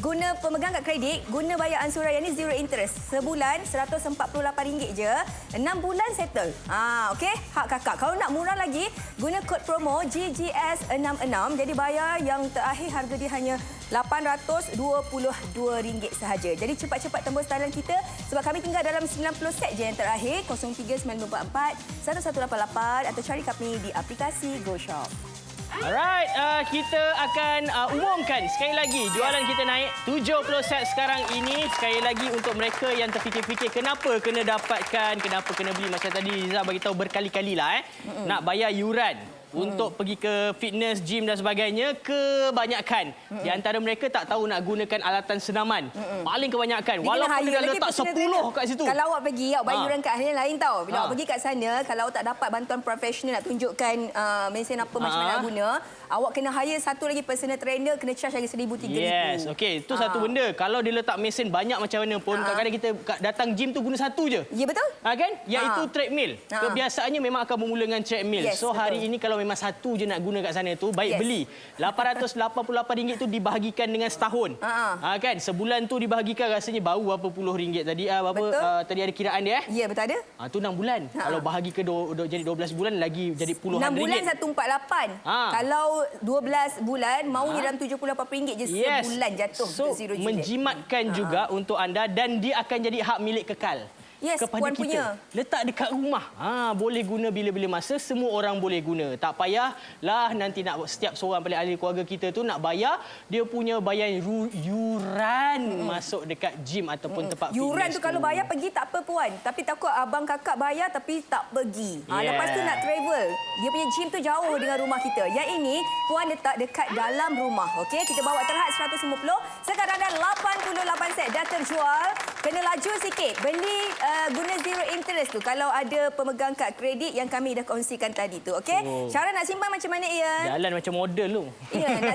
guna pemegang kad kredit, guna bayar ansuran yang ni zero interest. Sebulan RM148 je, 6 bulan settle. Okey, hak kakak. Kalau nak murah lagi, guna kod promo GGS66. Jadi bayar yang terakhir harga dia hanya RM822 sahaja. Jadi cepat-cepat tembus talian kita sebab kami tinggal dalam 90 set je yang terakhir. 03 9544 1188 atau cari kami di aplikasi GoShop. Alright, kita akan umumkan sekali lagi jualan kita naik 70 set sekarang ini. Sekali lagi untuk mereka yang terfikir-fikir kenapa kena dapatkan, kenapa kena beli. Macam tadi Liza bagi tahu berkali-kali lah nak bayar yuran untuk pergi ke fitness, gym dan sebagainya. Kebanyakan di antara mereka tak tahu nak gunakan alatan senaman. Paling kebanyakan. Walaupun dia dah letak 10 kat situ. Kalau awak pergi, awak bayar yuran kat ahli lain tau. Bila awak pergi kat sana, kalau awak tak dapat bantuan profesional nak tunjukkan mesin apa macam mana nak guna, awak kena hire satu lagi personal trainer, kena charge lagi RM1,000, RM3,000. Yes, okey. Itu satu benda. Kalau dia letak mesin banyak macam mana pun, kadang-kadang kita datang gym tu guna satu je. Ya, betul. Kan? Iaitu treadmill. Kebiasaannya memang akan bermula dengan treadmill. Yes, so hari betul. ini kalau memang satu je nak guna kat sana tu, baik beli. RM888 tu dibahagikan dengan setahun. Kan? Sebulan tu dibahagikan rasanya baru berapa puluh ringgit tadi. Tadi ada kiraan dia. Ya, betul ada. Tu 6 bulan. Kalau bahagi ke jadi 12 bulan lagi jadi puluhan 6 bulan ringgit. 148. Kalau 12 bulan maunya dalam RM78 je sebulan jatuh. So menjimatkan juga untuk anda dan dia akan jadi hak milik kekal. Yes, kepada puan kita. punya. Letak dekat rumah. Boleh guna bila-bila masa, semua orang boleh guna. Tak payahlah nanti nak setiap seorang paling ahli keluarga kita tu nak bayar, dia punya bayar yuran masuk dekat gym ataupun tempat fitness. Yuran tu kalau bayar pergi tak apa puan. Tapi takut abang kakak bayar tapi tak pergi. Lepas tu nak travel. Dia punya gym tu jauh dengan rumah kita. Yang ini puan letak dekat dalam rumah. Okey, kita bawa terhad 150. Sekarang dah 88 set dah terjual. Kena laju sikit. Beli guna zero interest tu kalau ada pemegang kad kredit yang kami dah kongsikan tadi tu. Okey. Cara nak simpan macam mana, Ian? Jalan macam model tu. Ya, nak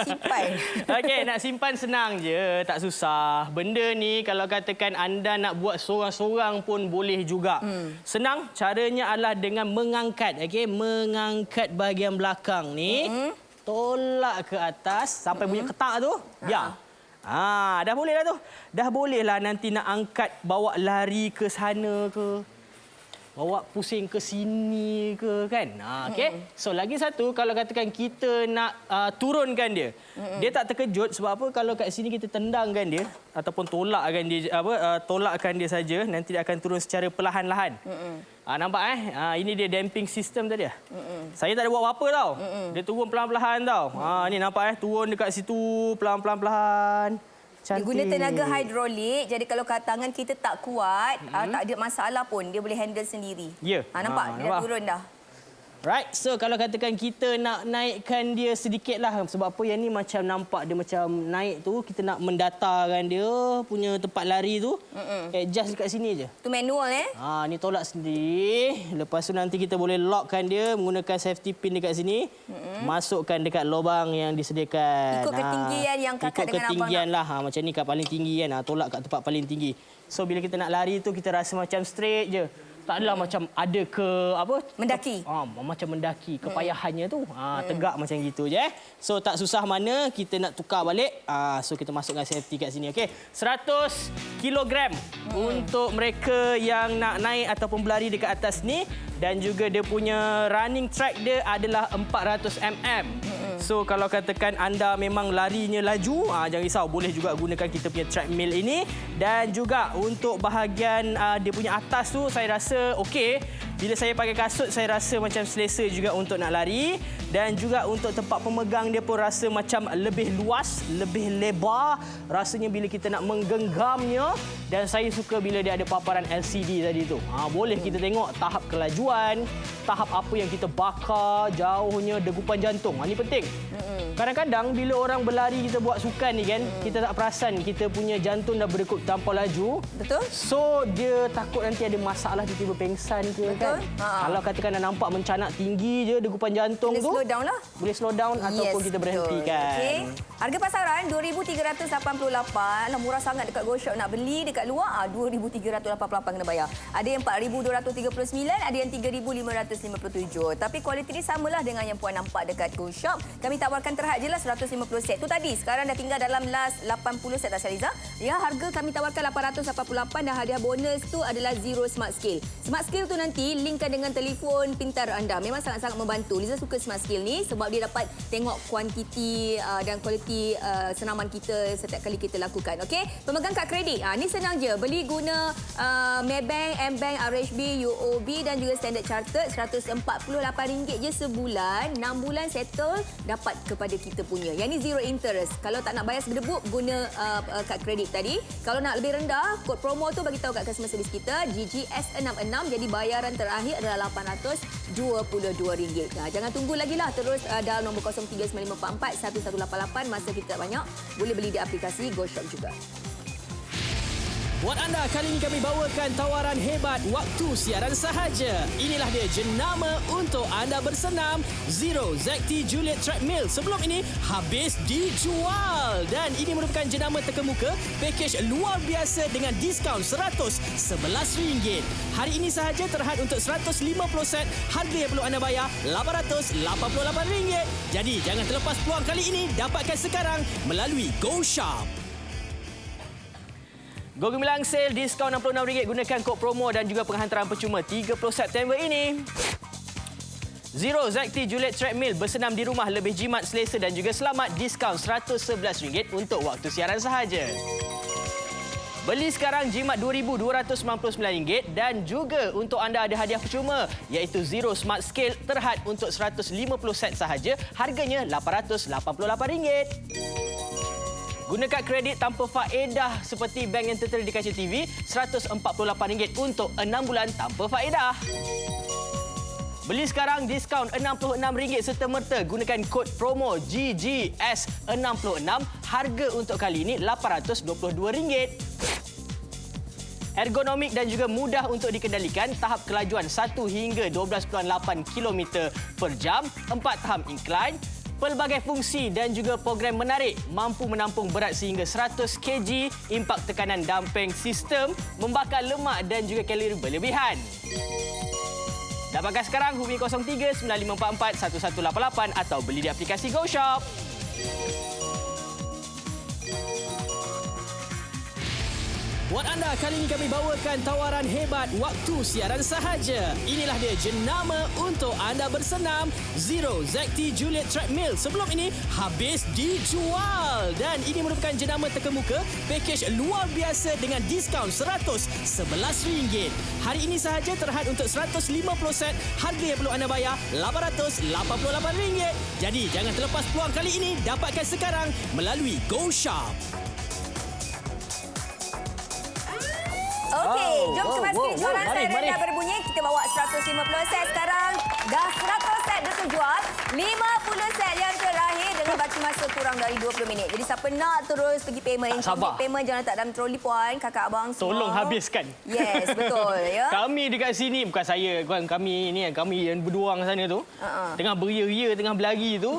simpan. Okey, nak simpan senang je, tak susah. Benda ni kalau katakan anda nak buat seorang-seorang pun boleh juga. Senang, caranya adalah dengan mengangkat, okey, mengangkat bahagian belakang ni, tolak ke atas sampai bunyi ketak tu, biar. Dah boleh dah tu. Dah boleh lah nanti nak angkat, bawa lari ke sana ke. Bawa pusing ke sini ke kan. Okey. So lagi satu, kalau katakan kita nak turunkan dia. Dia tak terkejut sebab apa? Kalau kat sini kita tendangkan dia ataupun tolakkan dia tolakkan dia saja, nanti dia akan turun secara perlahan-lahan. Nampak ini dia damping system tadi. Saya tak ada buat apa-apa tau. Dia turun pelan-pelan tau. Ni nampak turun dekat situ pelan-pelan. Cantik. Dia guna tenaga hidrolik. Jadi kalau tangan kita tak kuat, tak ada masalah pun, dia boleh handle sendiri. Ya. Nampak? Dia dah turun dah. Right, so kalau katakan kita nak naikkan dia sedikit lah. Sebab apa yang ni macam nampak dia macam naik tu. Kita nak mendatarkan dia punya tempat lari tu. Adjust dekat sini je. Tu manual Ni tolak sendiri. Lepas tu nanti kita boleh lockkan dia menggunakan safety pin dekat sini. Masukkan dekat lubang yang disediakan. Ikut ketinggian yang kakak dengan abang. Ikut ketinggian lah. Macam ni kat paling tinggi kan. Tolak kat tempat paling tinggi. So bila kita nak lari tu kita rasa macam straight je. Tak adalah macam ada ke apa? Mendaki. Macam mendaki. Kepayahannya tu. Tegak macam gitu je. So tak susah mana kita nak tukar balik. So kita masukkan safety kat sini. Okey. 100 kilogram untuk mereka yang nak naik ataupun berlari dekat atas ni. Dan juga dia punya running track dia adalah 400 mm. So kalau katakan anda memang larinya laju, jangan risau, boleh juga gunakan kita punya treadmill ini. Dan juga untuk bahagian dia punya atas tu saya rasa okey. Bila saya pakai kasut saya rasa macam selesa juga untuk nak lari. Dan juga untuk tempat pemegang dia pun rasa macam lebih luas, lebih lebar. Rasanya bila kita nak menggenggamnya. Dan saya suka bila dia ada paparan LCD tadi tu. Boleh kita tengok tahap kelajuan, tahap apa yang kita bakar, jauhnya, degupan jantung. Ini penting. Kadang-kadang bila orang berlari kita buat sukan ni kan, kita tak perasan kita punya jantung dah berdegup tanpa laju. Betul. So dia takut nanti ada masalah tiba-tiba pengsan ke. Betul. Kan. Kalau katakan dah nampak mencanak tinggi je degupan jantung boleh tu. Boleh slow down lah. Boleh slow down ataupun kita berhentikan. Okay. Harga pasaran RM2,388. Murah sangat dekat Go Shop. Nak beli dekat luar RM2,388 kena bayar. Ada yang RM4,239, ada yang RM3,557. Tapi kualiti ni samalah dengan yang puan nampak dekat Go Shop. kami tawarkan terhad je lah 150 set. Tu tadi, sekarang dah tinggal dalam last 80 set dah Syariza. Ya, harga kami tawarkan 888 dan hadiah bonus tu adalah Zero Smart Skill. Smart Skill tu nanti linkkan dengan telefon pintar anda. Memang sangat-sangat membantu. Liza suka Smart Skill ni sebab dia dapat tengok kuantiti dan kualiti senaman kita setiap kali kita lakukan. Okey, pemegang kad kredit. Ni senang je. Beli guna Maybank, M-Bank, RHB, UOB dan juga Standard Chartered. RM148 je sebulan. 6 bulan settle dapat kepada kita punya. Yang ni zero interest. Kalau tak nak bayar segedebuk, guna kad kredit tadi. Kalau nak lebih rendah, kod promo tu bagi tahu kat customer service kita GGS66. Jadi bayaran terakhir adalah RM822. Jangan tunggu lagi lah. Terus dial nombor 0395441188. Masa kita tak banyak, boleh beli di aplikasi GoShop juga. Buat anda, kali ini kami bawakan tawaran hebat waktu siaran sahaja. Inilah dia jenama untuk anda bersenam. Zero ZT Juliet Treadmill sebelum ini habis dijual. Dan ini merupakan jenama terkemuka pakej luar biasa dengan diskaun RM111. Hari ini sahaja terhad untuk 150 set. Harga yang perlu anda bayar RM888. Jadi jangan terlepas peluang kali ini. Dapatkan sekarang melalui GoShop. Go Gemilang Sale, diskaun RM66. Gunakan kod promo dan juga penghantaran percuma 30 September ini. Zero ZT Juliet Treadmill, bersenam di rumah lebih jimat, selesa dan juga selamat. Diskaun RM111 untuk waktu siaran sahaja. Beli sekarang jimat RM2,299 dan juga untuk anda ada hadiah percuma iaitu Zero Smart Scale terhad untuk 150 set sahaja. Harganya RM888. Guna kad kredit tanpa faedah seperti bank yang tertera di kaca TV, RM148 untuk 6 bulan tanpa faedah. Beli sekarang diskaun RM66 serta-merta. Gunakan kod promo GGS66. Harga untuk kali ini RM822. Ergonomik dan juga mudah untuk dikendalikan. Tahap kelajuan 1 hingga 12.8 km per jam. 4 tahap incline. Pelbagai fungsi dan juga program menarik, mampu menampung berat sehingga 100 kg, impak tekanan dumping sistem, membakar lemak dan juga kalori berlebihan. Dapatkan sekarang hubungi 03 9544 1188 atau beli di aplikasi GoShop. Buat anda, kali ini kami bawakan tawaran hebat waktu siaran sahaja. Inilah dia jenama untuk anda bersenam. Zero ZT Juliet Treadmill sebelum ini habis dijual. Dan ini merupakan jenama terkemuka pakej luar biasa dengan diskaun RM111. Hari ini sahaja terhad untuk 150 set. Harga yang perlu anda bayar RM888. Jadi jangan terlepas peluang kali ini. Dapatkan sekarang melalui GoShop. Okey, jom kemaskini soalan saya dah berbunyi. Kita bawa 150 set sekarang. Dah 100 set dah terjual. 50 set yang terakhir dengan baki masa kurang dari 20 minit. Jadi siapa nak terus pergi payment. Sabar. Payment jangan letak dalam troli puan. Kakak abang semua. Tolong habiskan. Yes, betul. Ya. Kami dekat sini, bukan saya, kami ni, kami yang berduang sana tu. Tengah beria-ria, tengah berlari tu.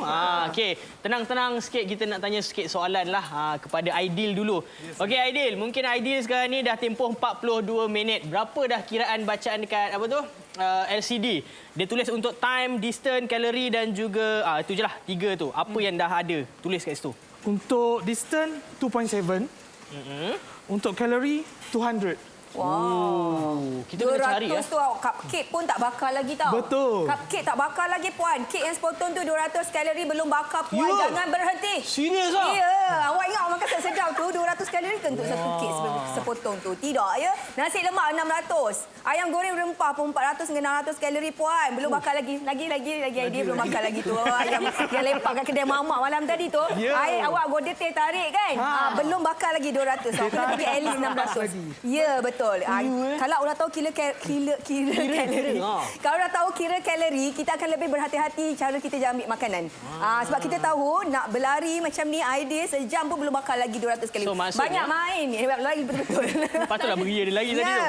Okey, tenang-tenang sikit, kita nak tanya sikit soalan lah kepada Aidil dulu. Okey Aidil, mungkin Aidil sekarang ni dah tempoh 42 minit. Berapa dah kiraan bacaan dekat apa tu? LCD. Dia tulis untuk time, distance, kalori dan juga itu je lah 3 tu. Apa yang dah ada tulis kat situ? Untuk distance 2.7. Untuk kalori 200. Wow. Kita kena cari 200 tu cupcake pun tak bakar lagi tau. Betul. Cupcake tak bakar lagi puan. Kek yang sepotong tu 200 kalori belum bakar puan. Jangan berhenti. Serius ah? Ya. Awak ingat awak makan sedap tu 200 kalori ke untuk satu kek sepotong tu? Tidak ya. Nasi lemak 600. Ayam goreng rempah pun 400 hingga 600 kalori puan. Belum bakar lagi. Lagi idea belum bakar lagi tu. Ayam yang lepak kat kedai mamak malam tadi tu. Awak goreng teh tarik kan? Belum bakar lagi 200. Awak kena pergi at least 600. Ya, betul. Kalau dah tahu kira kalori. Kalau dah tahu kira kalori, kita akan lebih berhati-hati cara kita ambil makanan. Sebab kita tahu nak berlari macam ni idea sejam pun belum bakal lagi 200 kalori. So, banyak main. Lari betul-betul. Patutlah beria dia lagi tadi tu.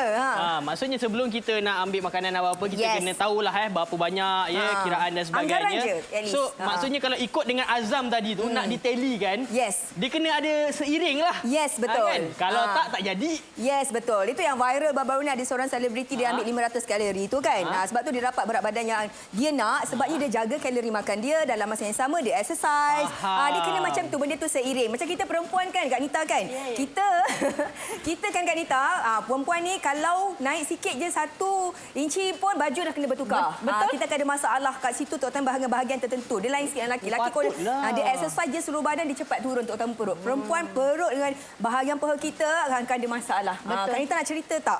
Maksudnya sebelum kita nak ambil makanan apa-apa, kita kena tahulah berapa banyak kiraan dan sebagainya. Anggaran je, at least. So maksudnya kalau ikut dengan azam tadi tu nak ditally kan? Yes. Dia kena ada seiring lah. Yes, betul. Kan? Kalau tak jadi. Yes, betul. Itu tu yang viral baru-baru ni, ada seorang selebriti dia ambil 500 kalori tu kan. Sebab tu dia dapat berat badan yang dia nak, sebabnya dia jaga kalori makan dia, dalam masa yang sama dia exercise. Dia kena macam tu, benda tu seiring. Macam kita perempuan kan Kak Nita kan. Kita kan Kak Nita, perempuan ni kalau naik sikit je 1 inci pun baju dah kena bertukar. Betul. Kita akan ada masalah kat situ, terutama bahagian-bahagian tertentu. Dia lain sikit dengan lelaki. Lelaki kalau dia exercise je seluruh badan dia cepat turun, terutama perut. Perempuan perut dengan bahagian paha kita akan ada masalah. Kak Nita nak cerita tak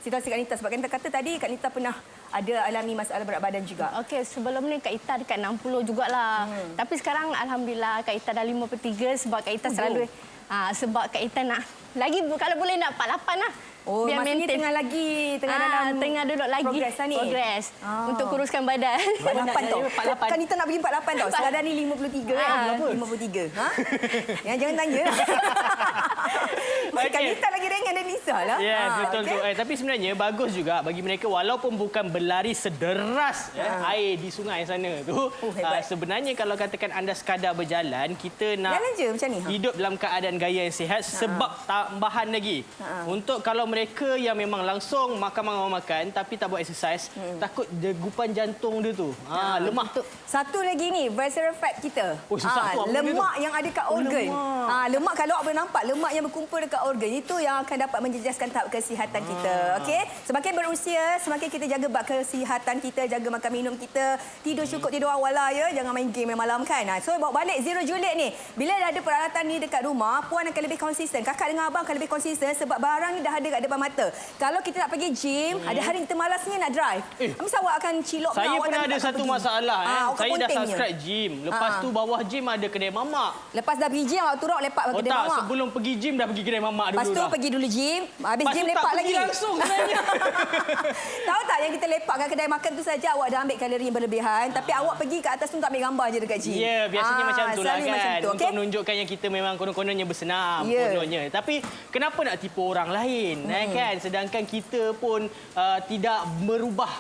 situasi Kak Nita? Sebab Kak Nita kata tadi Kak Nita pernah ada alami masalah berat badan juga. Okey, sebelum ni Kak Ita dekat 60 jugalah. Tapi sekarang alhamdulillah Kak Ita dah 53 sebab Kak Ita selalu sebab Kak Ita nak lagi kalau boleh nak 48 lah. Biar maksudnya tengah duduk lagi progress untuk kuruskan badan. 48 tau. Kan Nita nak pergi 48 tau. Sekarang ni 53 kan. 53. Yang jangan tanya. Kan Nita lagi ringan dan Nisa lah. Yes, betul tu. Tapi sebenarnya bagus juga bagi mereka walaupun bukan berlari sederas air di sungai sana tu. Sebenarnya kalau katakan anda sekadar berjalan, kita nak jalan je macam ni. Hidup dalam keadaan gaya yang sihat sebab tambahan lagi. Untuk kalau mereka yang memang langsung makan tapi tak buat exercise, takut degupan jantung dia tu. Lemah. Satu lagi ni, visceral fat kita. Lemak yang ada kat organ. Lemak kalau awak boleh nampak, lemak yang berkumpul dekat organ itu yang akan dapat menjejaskan tahap kesihatan kita. Okey? Semakin berusia, semakin kita jaga bab kesihatan kita, jaga makan minum kita, tidur cukup, tidur awal lah ya. Jangan main game malam kan. So bawa balik Zero Juliet ni. Bila dah ada peralatan ni dekat rumah, puan akan lebih konsisten. Kakak dengan abang akan lebih konsisten sebab barang ni dah ada kat depan mata. Kalau kita nak pergi gym, ada hari kita malasnya nak drive. Mesti awak akan cilok. Saya pernah ada satu masalah. Saya dah subscribe gym. Lepas tu bawah gym ada kedai mamak. Lepas dah pergi gym, awak turun lepak ke kedai mamak. Sebelum pergi gym dah pergi kedai mamak dulu. Lepas tu pergi dulu gym, habis gym lepak lagi. Langsung sebenarnya. Tahu tak yang kita lepak kat kedai makan tu saja awak dah ambil kalori yang berlebihan, tapi awak pergi ke atas tu tak ambil gambar je dekat gym. Ya, biasanya macam tu lah kan. Macam tu, untuk menunjukkan yang kita memang konon-kononnya bersenam. Kononnya. Tapi kenapa nak tipu orang lain? Kan? Sedangkan kita pun tidak merubah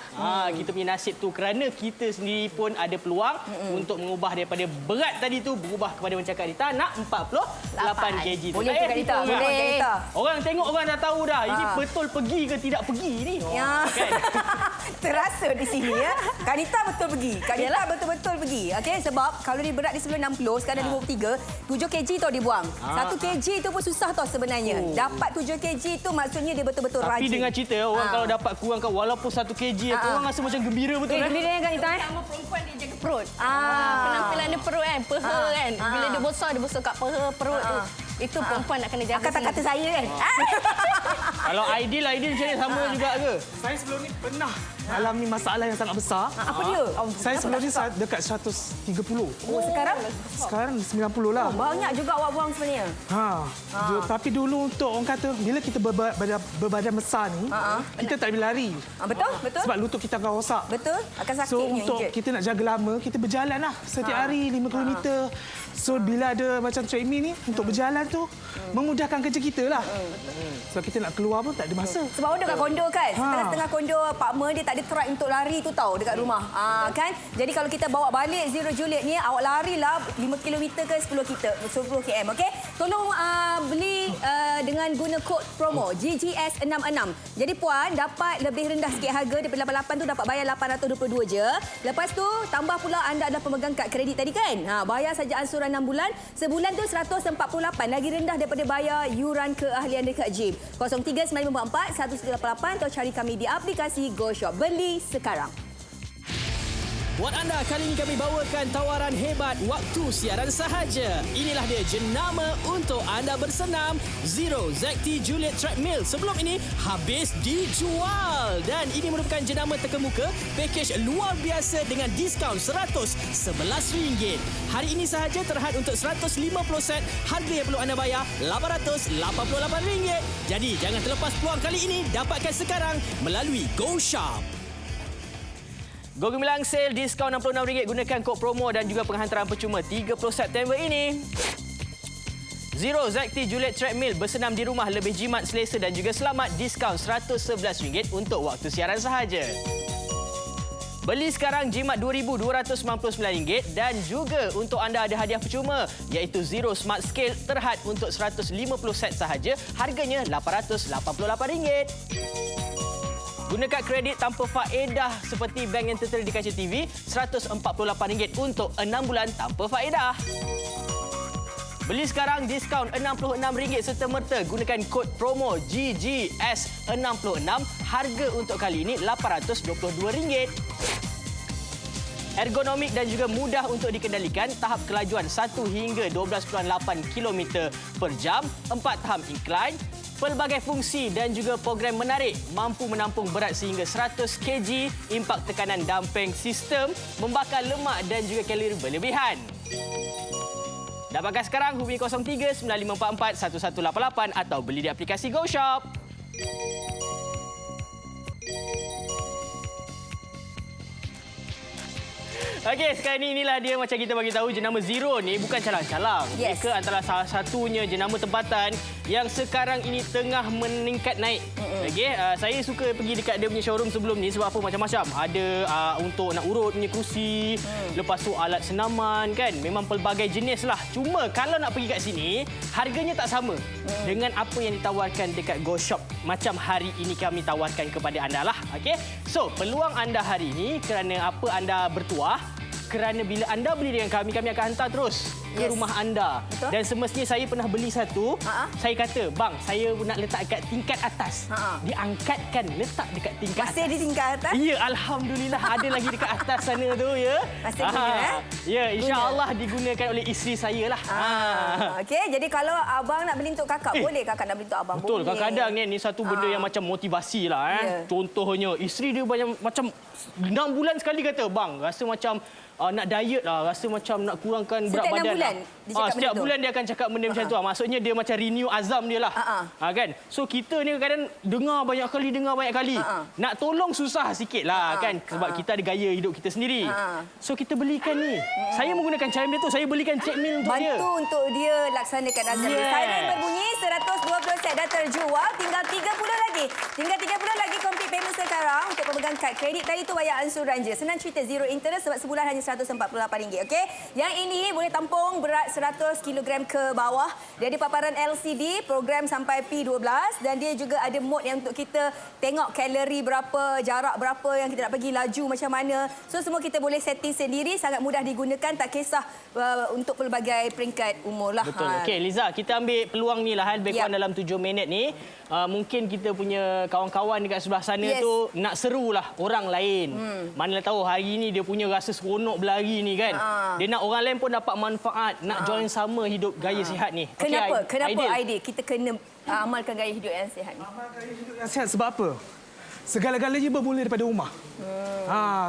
kita punya nasib tu kerana kita sendiri pun ada peluang untuk mengubah daripada berat tadi tu berubah kepada macam Kak Rita nak 48 kg tu. Boleh Kak Rita? Boleh. Orang tengok orang dah tahu dah ini betul pergi ke tidak pergi ni. Kan? Terasa di sini ya. Kak Rita betul pergi. Kak Rita betul-betul pergi. Okey, sebab kalau dia berat di sebelum 60, sekarang 53, 7 kg tau dia buang. 1 kg tu pun susah tau sebenarnya. Dapat 7 kg tu maksudnya dia betul-betul rajin. Tapi dengan cerita orang kalau dapat kurangkan walaupun 1 kg tu orang rasa macam gembira betul kan? Gembira kan Rita? Sama perempuan dia jaga perut. Penampilan dia perut kan, paha kan. Bila dia besar kat paha perut tu. Itu perempuan nak kena jaga. Kata-kata saya kan. Kalau Aidil macam ni sama juga ke? Saya sebelum ni pernah alami masalah yang sangat besar. Apa dia? Saya sebelum ni dekat 130. Sekarang? Sekarang 90 lah. Banyak juga awak buang sebenarnya. Tapi dulu untuk orang kata bila kita berbadan besar ni, kita tak boleh lari. Betul? Sebab lutut kita akan rosak. Betul? Akan sakit. So untuk kita nak jaga lama, kita berjalan lah setiap hari 5 km. So bila ada macam treadmill ni untuk berjalan tu memudahkan kerja kita lah. Sebab kita nak keluar pun tak ada masa. Sebab awak dekat kondo kan? Setengah kondo apartmen dia tak ada track untuk lari tu tahu dekat rumah. Kan? Jadi kalau kita bawa balik Zero Juliet ni, awak larilah 5 km ke 10 km. Okey? Tolong beli dengan guna kod promo GGS66. Jadi puan dapat lebih rendah sikit harga daripada 88 tu dapat bayar 822 je. Lepas tu tambah pula anda adalah pemegang kad kredit tadi kan? Bayar saja ansuran 6 bulan. Sebulan tu 148 lagi rendah daripada bayar yuran keahlian dekat gym. 039544 1188 atau cari kami di aplikasi GoShop. Beli sekarang. Buat anda, kali ini kami bawakan tawaran hebat waktu siaran sahaja. Inilah dia jenama untuk anda bersenam Zero ZT Juliet Treadmill. Sebelum ini habis dijual dan ini merupakan jenama terkemuka pakej luar biasa dengan diskaun RM111. Hari ini sahaja terhad untuk 150 set. Harga yang perlu anda bayar RM888. Jadi jangan terlepas peluang kali ini, dapatkan sekarang melalui GoShop. Go Gemilang Sale, diskaun RM66. Gunakan kod promo dan juga penghantaran percuma 30 September ini. Zero ZT Juliet Treadmill, bersenam di rumah lebih jimat, selesa dan juga selamat. Diskaun RM111 untuk waktu siaran sahaja. Beli sekarang jimat RM2,299 dan juga untuk anda ada hadiah percuma iaitu Zero Smart Scale terhad untuk 150 set sahaja. Harganya RM888. Guna kad kredit tanpa faedah seperti bank yang tertera di kaca TV, RM148 untuk 6 bulan tanpa faedah. Beli sekarang diskaun RM66 serta-merta gunakan kod promo GGS66. Harga untuk kali ini RM822. Ergonomik dan juga mudah untuk dikendalikan, tahap kelajuan 1 hingga 12.8 km per jam, 4 tahap incline, pelbagai fungsi dan juga program menarik, mampu menampung berat sehingga 100 kg, impak tekanan dumping sistem, membakar lemak dan juga kalori berlebihan. Dapatkan sekarang hubungi 03 9544 1188 atau beli di aplikasi GoShop. Okey, sekarang ni inilah dia macam kita bagi tahu jenama Zero ni bukan calang-calang. Yes. Mereka antara salah satunya jenama tempatan yang sekarang ini tengah meningkat naik. Okey, saya suka pergi dekat dia punya showroom sebelum ni sebab apa macam-macam. Ada untuk nak urut punya kerusi, lepas tu alat senaman kan. Memang pelbagai jenis lah. Cuma kalau nak pergi kat sini, harganya tak sama dengan apa yang ditawarkan dekat GoShop. Macam hari ini kami tawarkan kepada anda lah. Okey. So, peluang anda hari ini kerana apa anda bertuah, kerana bila anda beli dengan kami akan hantar terus ke rumah anda. Betul. Dan semestinya saya pernah beli satu, saya kata, bang, saya nak letak dekat tingkat atas. Diangkatkan, letak dekat tingkat Masih atas. di tingkat atas? Ya, Alhamdulillah ada lagi dekat atas sana tu, ya. Masih guna, Ya, insya-Allah digunakan oleh isteri saya lah. Okey, jadi kalau abang nak beli untuk kakak, boleh kakak nak beli untuk abang? Betul, boleh. kadang-kadang ni satu benda yang macam motivasi lah. Ya. Contohnya, isteri dia banyak macam 6 bulan sekali kata, bang, rasa macam nak diet lah, rasa macam nak kurangkan berat Setiap 6 badan. bulan dia cakap Setiap benda tu? bulan dia akan cakap benda macam tu. Maksudnya dia macam renew azam dia lah. Kan? So kita ni kadang dengar banyak kali. Nak tolong susah sikit lah kan. Sebab kita ada gaya hidup kita sendiri. So kita belikan ni. Saya menggunakan cara dia tu. Saya belikan treadmill untuk dia. Bantu untuk dia laksanakan azam dia. Yes. Siren berbunyi, 120 set dah terjual. Tinggal 30 lagi. Tinggal 30 lagi complete payment sekarang untuk pemegang kad kredit. Tadi tu bayar ansuran je. Senang cerita, zero interest sebab sebulan hanya RM148. Okey. Yang ini boleh tampung berat 100 kg ke bawah. Dia ada paparan LCD, program sampai P12 dan dia juga ada mode yang untuk kita tengok kalori berapa, jarak berapa yang kita nak pergi, laju macam mana. So semua kita boleh setting sendiri, sangat mudah digunakan, tak kisah untuk pelbagai peringkat umur lah. Betul. Okey, Liza, kita ambil peluang ni lah lebih kurang dalam 7 minit ni. Mungkin kita punya kawan-kawan dekat sebelah sana tu nak serulah orang lain. Manalah tahu hari ni dia punya rasa seronok berlari ni kan. Dia nak orang lain pun dapat manfaat, nak join sama hidup gaya sihat ni. Kenapa? Okay, Kenapa Aidil kita kena amalkan gaya hidup yang sihat ni? Amal gaya hidup yang sihat sebab apa? Segala-galanya bermula daripada rumah.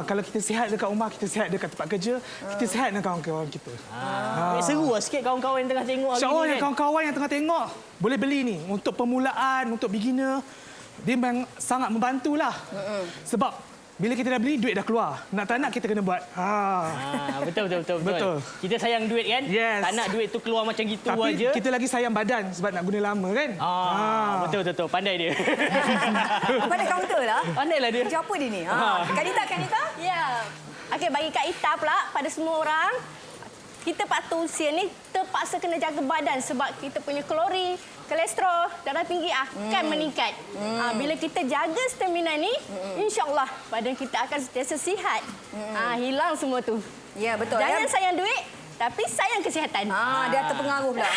Kalau kita sihat dekat rumah, kita sihat dekat tempat kerja, kita sihat dengan kawan-kawan kita. Seru lah sikit kawan-kawan yang tengah tengok hari InsyaAllah ni yang kan. kawan-kawan yang tengah tengok, boleh beli ni untuk permulaan, untuk beginner. Dia memang sangat membantulah. Sebab bila kita dah beli, duit dah keluar. Nak tak nak, kita kena buat. Betul. Kita sayang duit kan? Yes. Tak nak duit tu keluar macam gitu Tapi aja. kita lagi sayang badan sebab nak guna lama kan? Betul. Pandai dia. Pada kaunter lah. Pandailah dia. Macam apa dia ni? Kanita? Ya. Okey, bagi Kak Ita pula, pada semua orang, kita patut usia ni terpaksa kena jaga badan sebab kita punya kalori, kolesterol, darah tinggi akan meningkat. Bila kita jaga stamina ni, insya-Allah badan kita akan sentiasa sihat. Hilang semua tu. Ya, betul. Jangan sayang duit, tapi sayang kesihatan. Dia terpengaruh pula.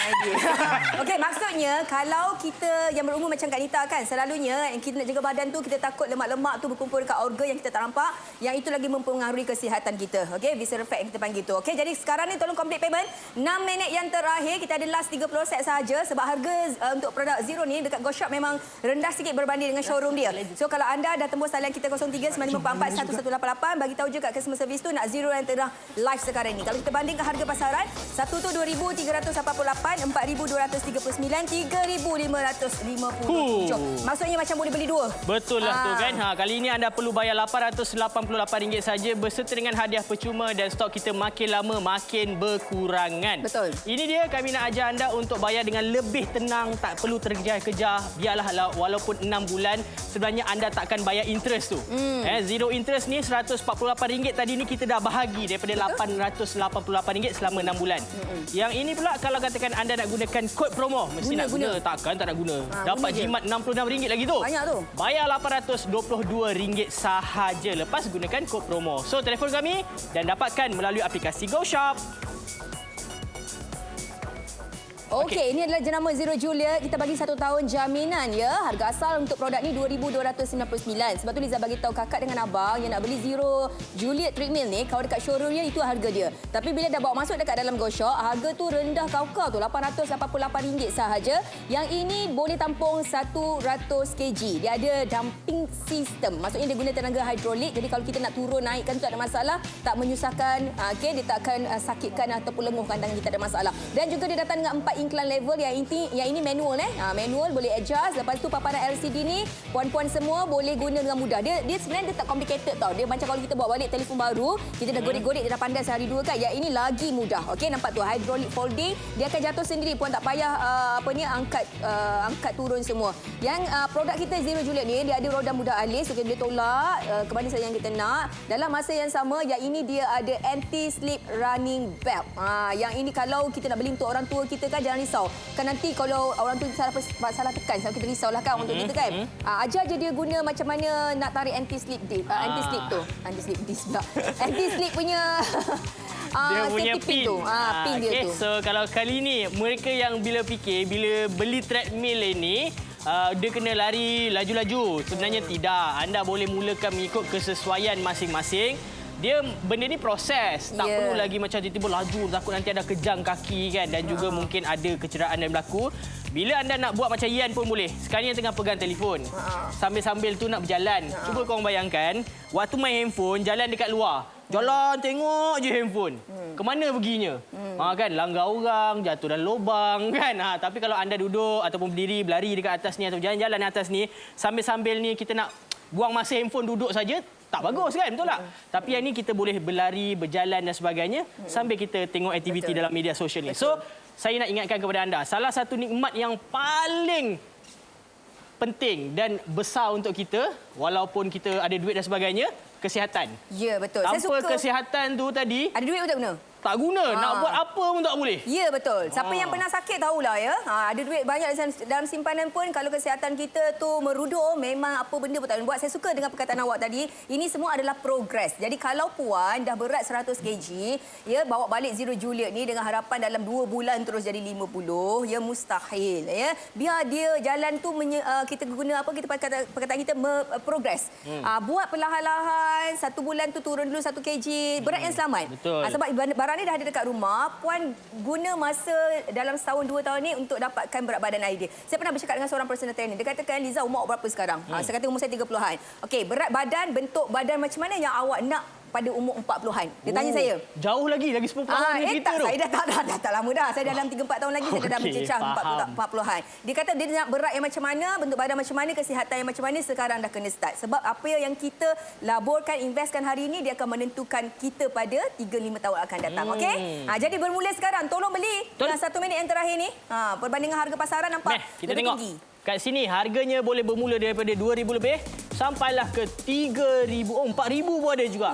Okey, maksudnya kalau kita yang berumur macam Kak Nita kan, selalunya yang kita nak jaga badan tu, kita takut lemak-lemak tu berkumpul dekat organ yang kita tak nampak, yang itu lagi mempengaruhi kesihatan kita. Okey, visceral fat yang kita panggil tu. Okey, jadi sekarang ni tolong complete payment. 6 minit yang terakhir, kita ada last 30 set sahaja sebab harga untuk produk Zero ni dekat GoShop memang rendah sikit berbanding dengan showroom dia. So kalau anda dah tembus talian kita 0395441188, bagi tahu je kat customer service tu nak Zero yang tengah live sekarang ni. Kalau kita bandingkan harga pasaran. Satu tu 2,388, 4,239, 3,550. Maksudnya macam boleh beli dua. Betul lah tu kan. Kali ini anda perlu bayar RM888 saja berserta dengan hadiah percuma dan stok kita makin lama makin berkurangan. Betul. Ini dia kami nak ajar anda untuk bayar dengan lebih tenang, tak perlu terkejar-kejar. Biarlah walaupun 6 bulan sebenarnya anda takkan bayar interest tu. Zero interest ni RM148 tadi ni kita dah bahagi daripada RM888 selama 6 bulan. Yang ini pula kalau katakan anda nak gunakan kod promo, mesti nak guna. Takkan tak nak guna. Dapat jimat RM66 lagi tu. Banyak tu. Bayar RM822 sahaja lepas gunakan kod promo. So telefon kami dan dapatkan melalui aplikasi GoShop. Okey, ini adalah jenama Zero Juliet. Kita bagi 1 tahun jaminan ya. Harga asal untuk produk ni RM2,299. Sebab tu Liza bagi tahu kakak dengan abang yang nak beli Zero Juliet treadmill ni, kalau dekat showroomnya itu harga dia. Tapi bila dah bawa masuk dekat dalam GoShop, harga tu rendah kau tu RM888 sahaja. Yang ini boleh tampung 100 kg. Dia ada dumping system. Maksudnya dia guna tenaga hidrolik. Jadi kalau kita nak turun naikkan tu tak ada masalah, tak menyusahkan, okey, dia tak akan sakitkan ataupun lenguhkan tangan kita, ada masalah. Dan juga dia datang dengan 4 incline level. Yang ini manual manual boleh adjust. Lepas tu paparan LCD ni puan-puan semua boleh guna dengan mudah. Dia sebenarnya dia tak complicated tau. Dia macam kalau kita bawa balik telefon baru, kita dah godek-godek, dia dah pandai sehari dua kan. Yang ini lagi mudah. Okey, nampak tu hydraulic folding, dia akan jatuh sendiri, puan tak payah angkat turun semua. Yang produk kita Zero Juliet ni dia ada roda mudah alis, so kita boleh tolak ke mana saja yang kita nak. Dalam masa yang sama, yang ini dia ada anti slip running belt. Yang ini kalau kita nak beli untuk orang tua kita kan, jangan risau. Kan nanti kalau orang tu salah tekan, kita risaulah kan untuk kita kan. Ajar je dia guna macam mana nak tarik anti slip disc. Anti slip disc pula. Anti slip punya dia punya pin tu. Pin dia tu. So kalau kali ni mereka yang bila beli treadmill ini, dia kena lari laju-laju. Sebenarnya tidak. Anda boleh mulakan mengikut kesesuaian masing-masing. Benda ni proses. Tak perlu lagi macam tiba-tiba laju, takut nanti ada kejang kaki kan, dan juga mungkin ada kecederaan yang berlaku. Bila anda nak buat macam Ian pun boleh. Sekarang yang tengah pegang telefon. Sambil-sambil tu nak berjalan. Cuba korang bayangkan, waktu main handphone, jalan dekat luar. Jalan tengok je handphone. Kemana perginya? Kan langgar orang, jatuh dalam lubang kan. Tapi kalau anda duduk ataupun berdiri, berlari dekat atas ni atau jalan-jalan atas ni, sambil-sambil ni kita nak buang masa handphone duduk saja, tak bagus kan, betul tak? Tapi yang ni kita boleh berlari, berjalan dan sebagainya sambil kita tengok aktiviti dalam media sosial ni. So, saya nak ingatkan kepada anda, salah satu nikmat yang paling penting dan besar untuk kita, walaupun kita ada duit dan sebagainya, kesihatan. Ya, betul. Tanpa kesihatan tu tadi, ada duit pun tak guna. Tak guna. Nak buat apa pun tak boleh. Ya, betul. Siapa yang pernah sakit tahulah ya. Ada duit banyak dalam simpanan pun, kalau kesihatan kita tu merudur, memang apa benda pun tak boleh buat. Saya suka dengan perkataan awak tadi. Ini semua adalah progres. Jadi kalau puan dah berat 100 kg, ya, bawa balik Zero Juliet ni dengan harapan dalam 2 bulan terus jadi 50, ya mustahil. Ya. Biar dia jalan tu kita guna apa, kita perkataan kita progres. Buat perlahan-lahan, 1 bulan tu turun dulu 1 kg, berat yang selamat. Betul. Sebab barang ni dah ada dekat rumah, puan guna masa dalam setahun 2 tahun ni untuk dapatkan berat badan idea. Saya pernah bercakap dengan seorang personal trainer. Dia katakan, Liza, umur berapa sekarang? Saya kata umur saya 30-an. Okey, berat badan, bentuk badan macam mana yang awak nak pada umur 40-an? Dia tanya saya. Jauh lagi 10 tahun kita tu. Saya dah tak lama dah. Saya dalam 3-4 tahun lagi saya dah mencecah 40-an. Dia kata dia nak berat yang macam mana, bentuk badan macam mana, kesihatan yang macam mana, sekarang dah kena start. Sebab apa yang kita laburkan, investkan hari ini, dia akan menentukan kita pada 3-5 tahun akan datang. Okey? Jadi bermula sekarang, tolong beli. Dalam 1 minit yang terakhir ni, perbandingan harga pasaran nampak kita lebih tengok. tinggi. Kat sini harganya boleh bermula daripada RM2,000 lebih sampailah ke RM3,000. RM4,000 pun ada juga.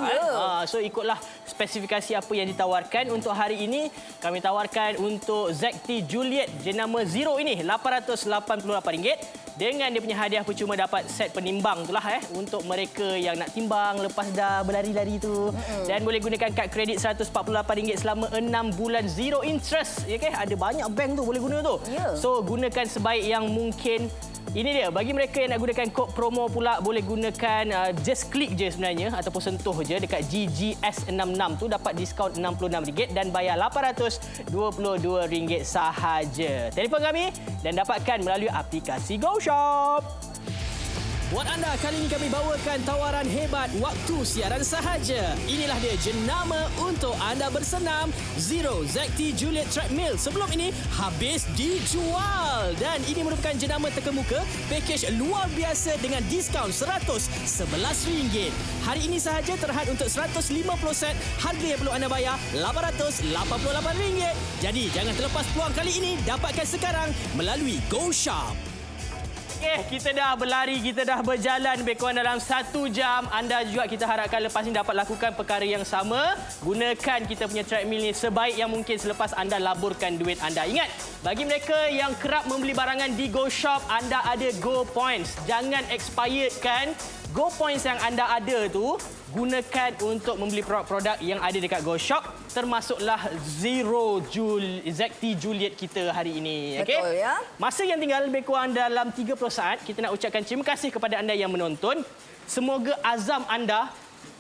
So ikutlah spesifikasi apa yang ditawarkan. Untuk hari ini kami tawarkan untuk ZT Juliet jenama Zero ini RM888 dengan dia punya hadiah percuma, dapat set penimbang itulah untuk mereka yang nak timbang lepas dah berlari-lari tu. Dan boleh gunakan kad kredit RM148 selama 6 bulan zero interest. Okay? Ada banyak bank tu boleh guna tu. So gunakan sebaik yang mungkin. Ini dia, bagi mereka yang nak gunakan kod promo pula, boleh gunakan just klik je sebenarnya ataupun sentuh je dekat GGS66 tu, dapat diskaun RM66 dan bayar RM822 sahaja. Telefon kami dan dapatkan melalui aplikasi GoShop. Buat anda, kali ini kami bawakan tawaran hebat waktu siaran sahaja. Inilah dia jenama untuk anda bersenam Zero ZT Juliet Treadmill. Sebelum ini habis dijual dan ini merupakan jenama terkemuka pakej luar biasa dengan diskaun RM111. Hari ini sahaja terhad untuk 150 set. Harga yang perlu anda bayar RM888. Jadi jangan terlepas peluang kali ini, dapatkan sekarang melalui GoShop. Kita dah berlari, kita dah berjalan lebih kurang dalam 1 jam. Anda juga kita harapkan lepas ini dapat lakukan perkara yang sama. Gunakan kita punya treadmill ni sebaik yang mungkin selepas anda laburkan duit anda. Ingat, bagi mereka yang kerap membeli barangan di GoShop, anda ada Go Points. Jangan expired kan. Go Points yang anda ada tu, gunakan untuk membeli produk-produk yang ada dekat GoShop, termasuklah Zero ZT Juliet kita hari ini. Betul, ya. Masa yang tinggal lebih kurang dalam 30 saat, kita nak ucapkan terima kasih kepada anda yang menonton. Semoga azam anda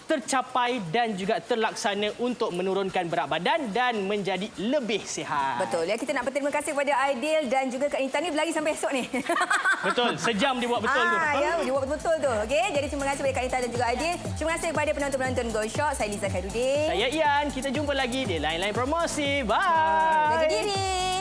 tercapai dan juga terlaksana untuk menurunkan berat badan dan menjadi lebih sihat. Betul, ya. Kita nak berterima kasih kepada Aidil dan juga Kak Intan ni berlari sampai esok ni. Betul, sejam dia buat betul tu. Ya, dia buat betul tu. Okey, jadi terima kasih kepada Kak Intan dan juga Aidil. Terima kasih kepada penonton-penonton GoShop. Saya Liza Khairuddin. Saya Ian. Kita jumpa lagi di lain-lain promosi. Bye. Jaga diri.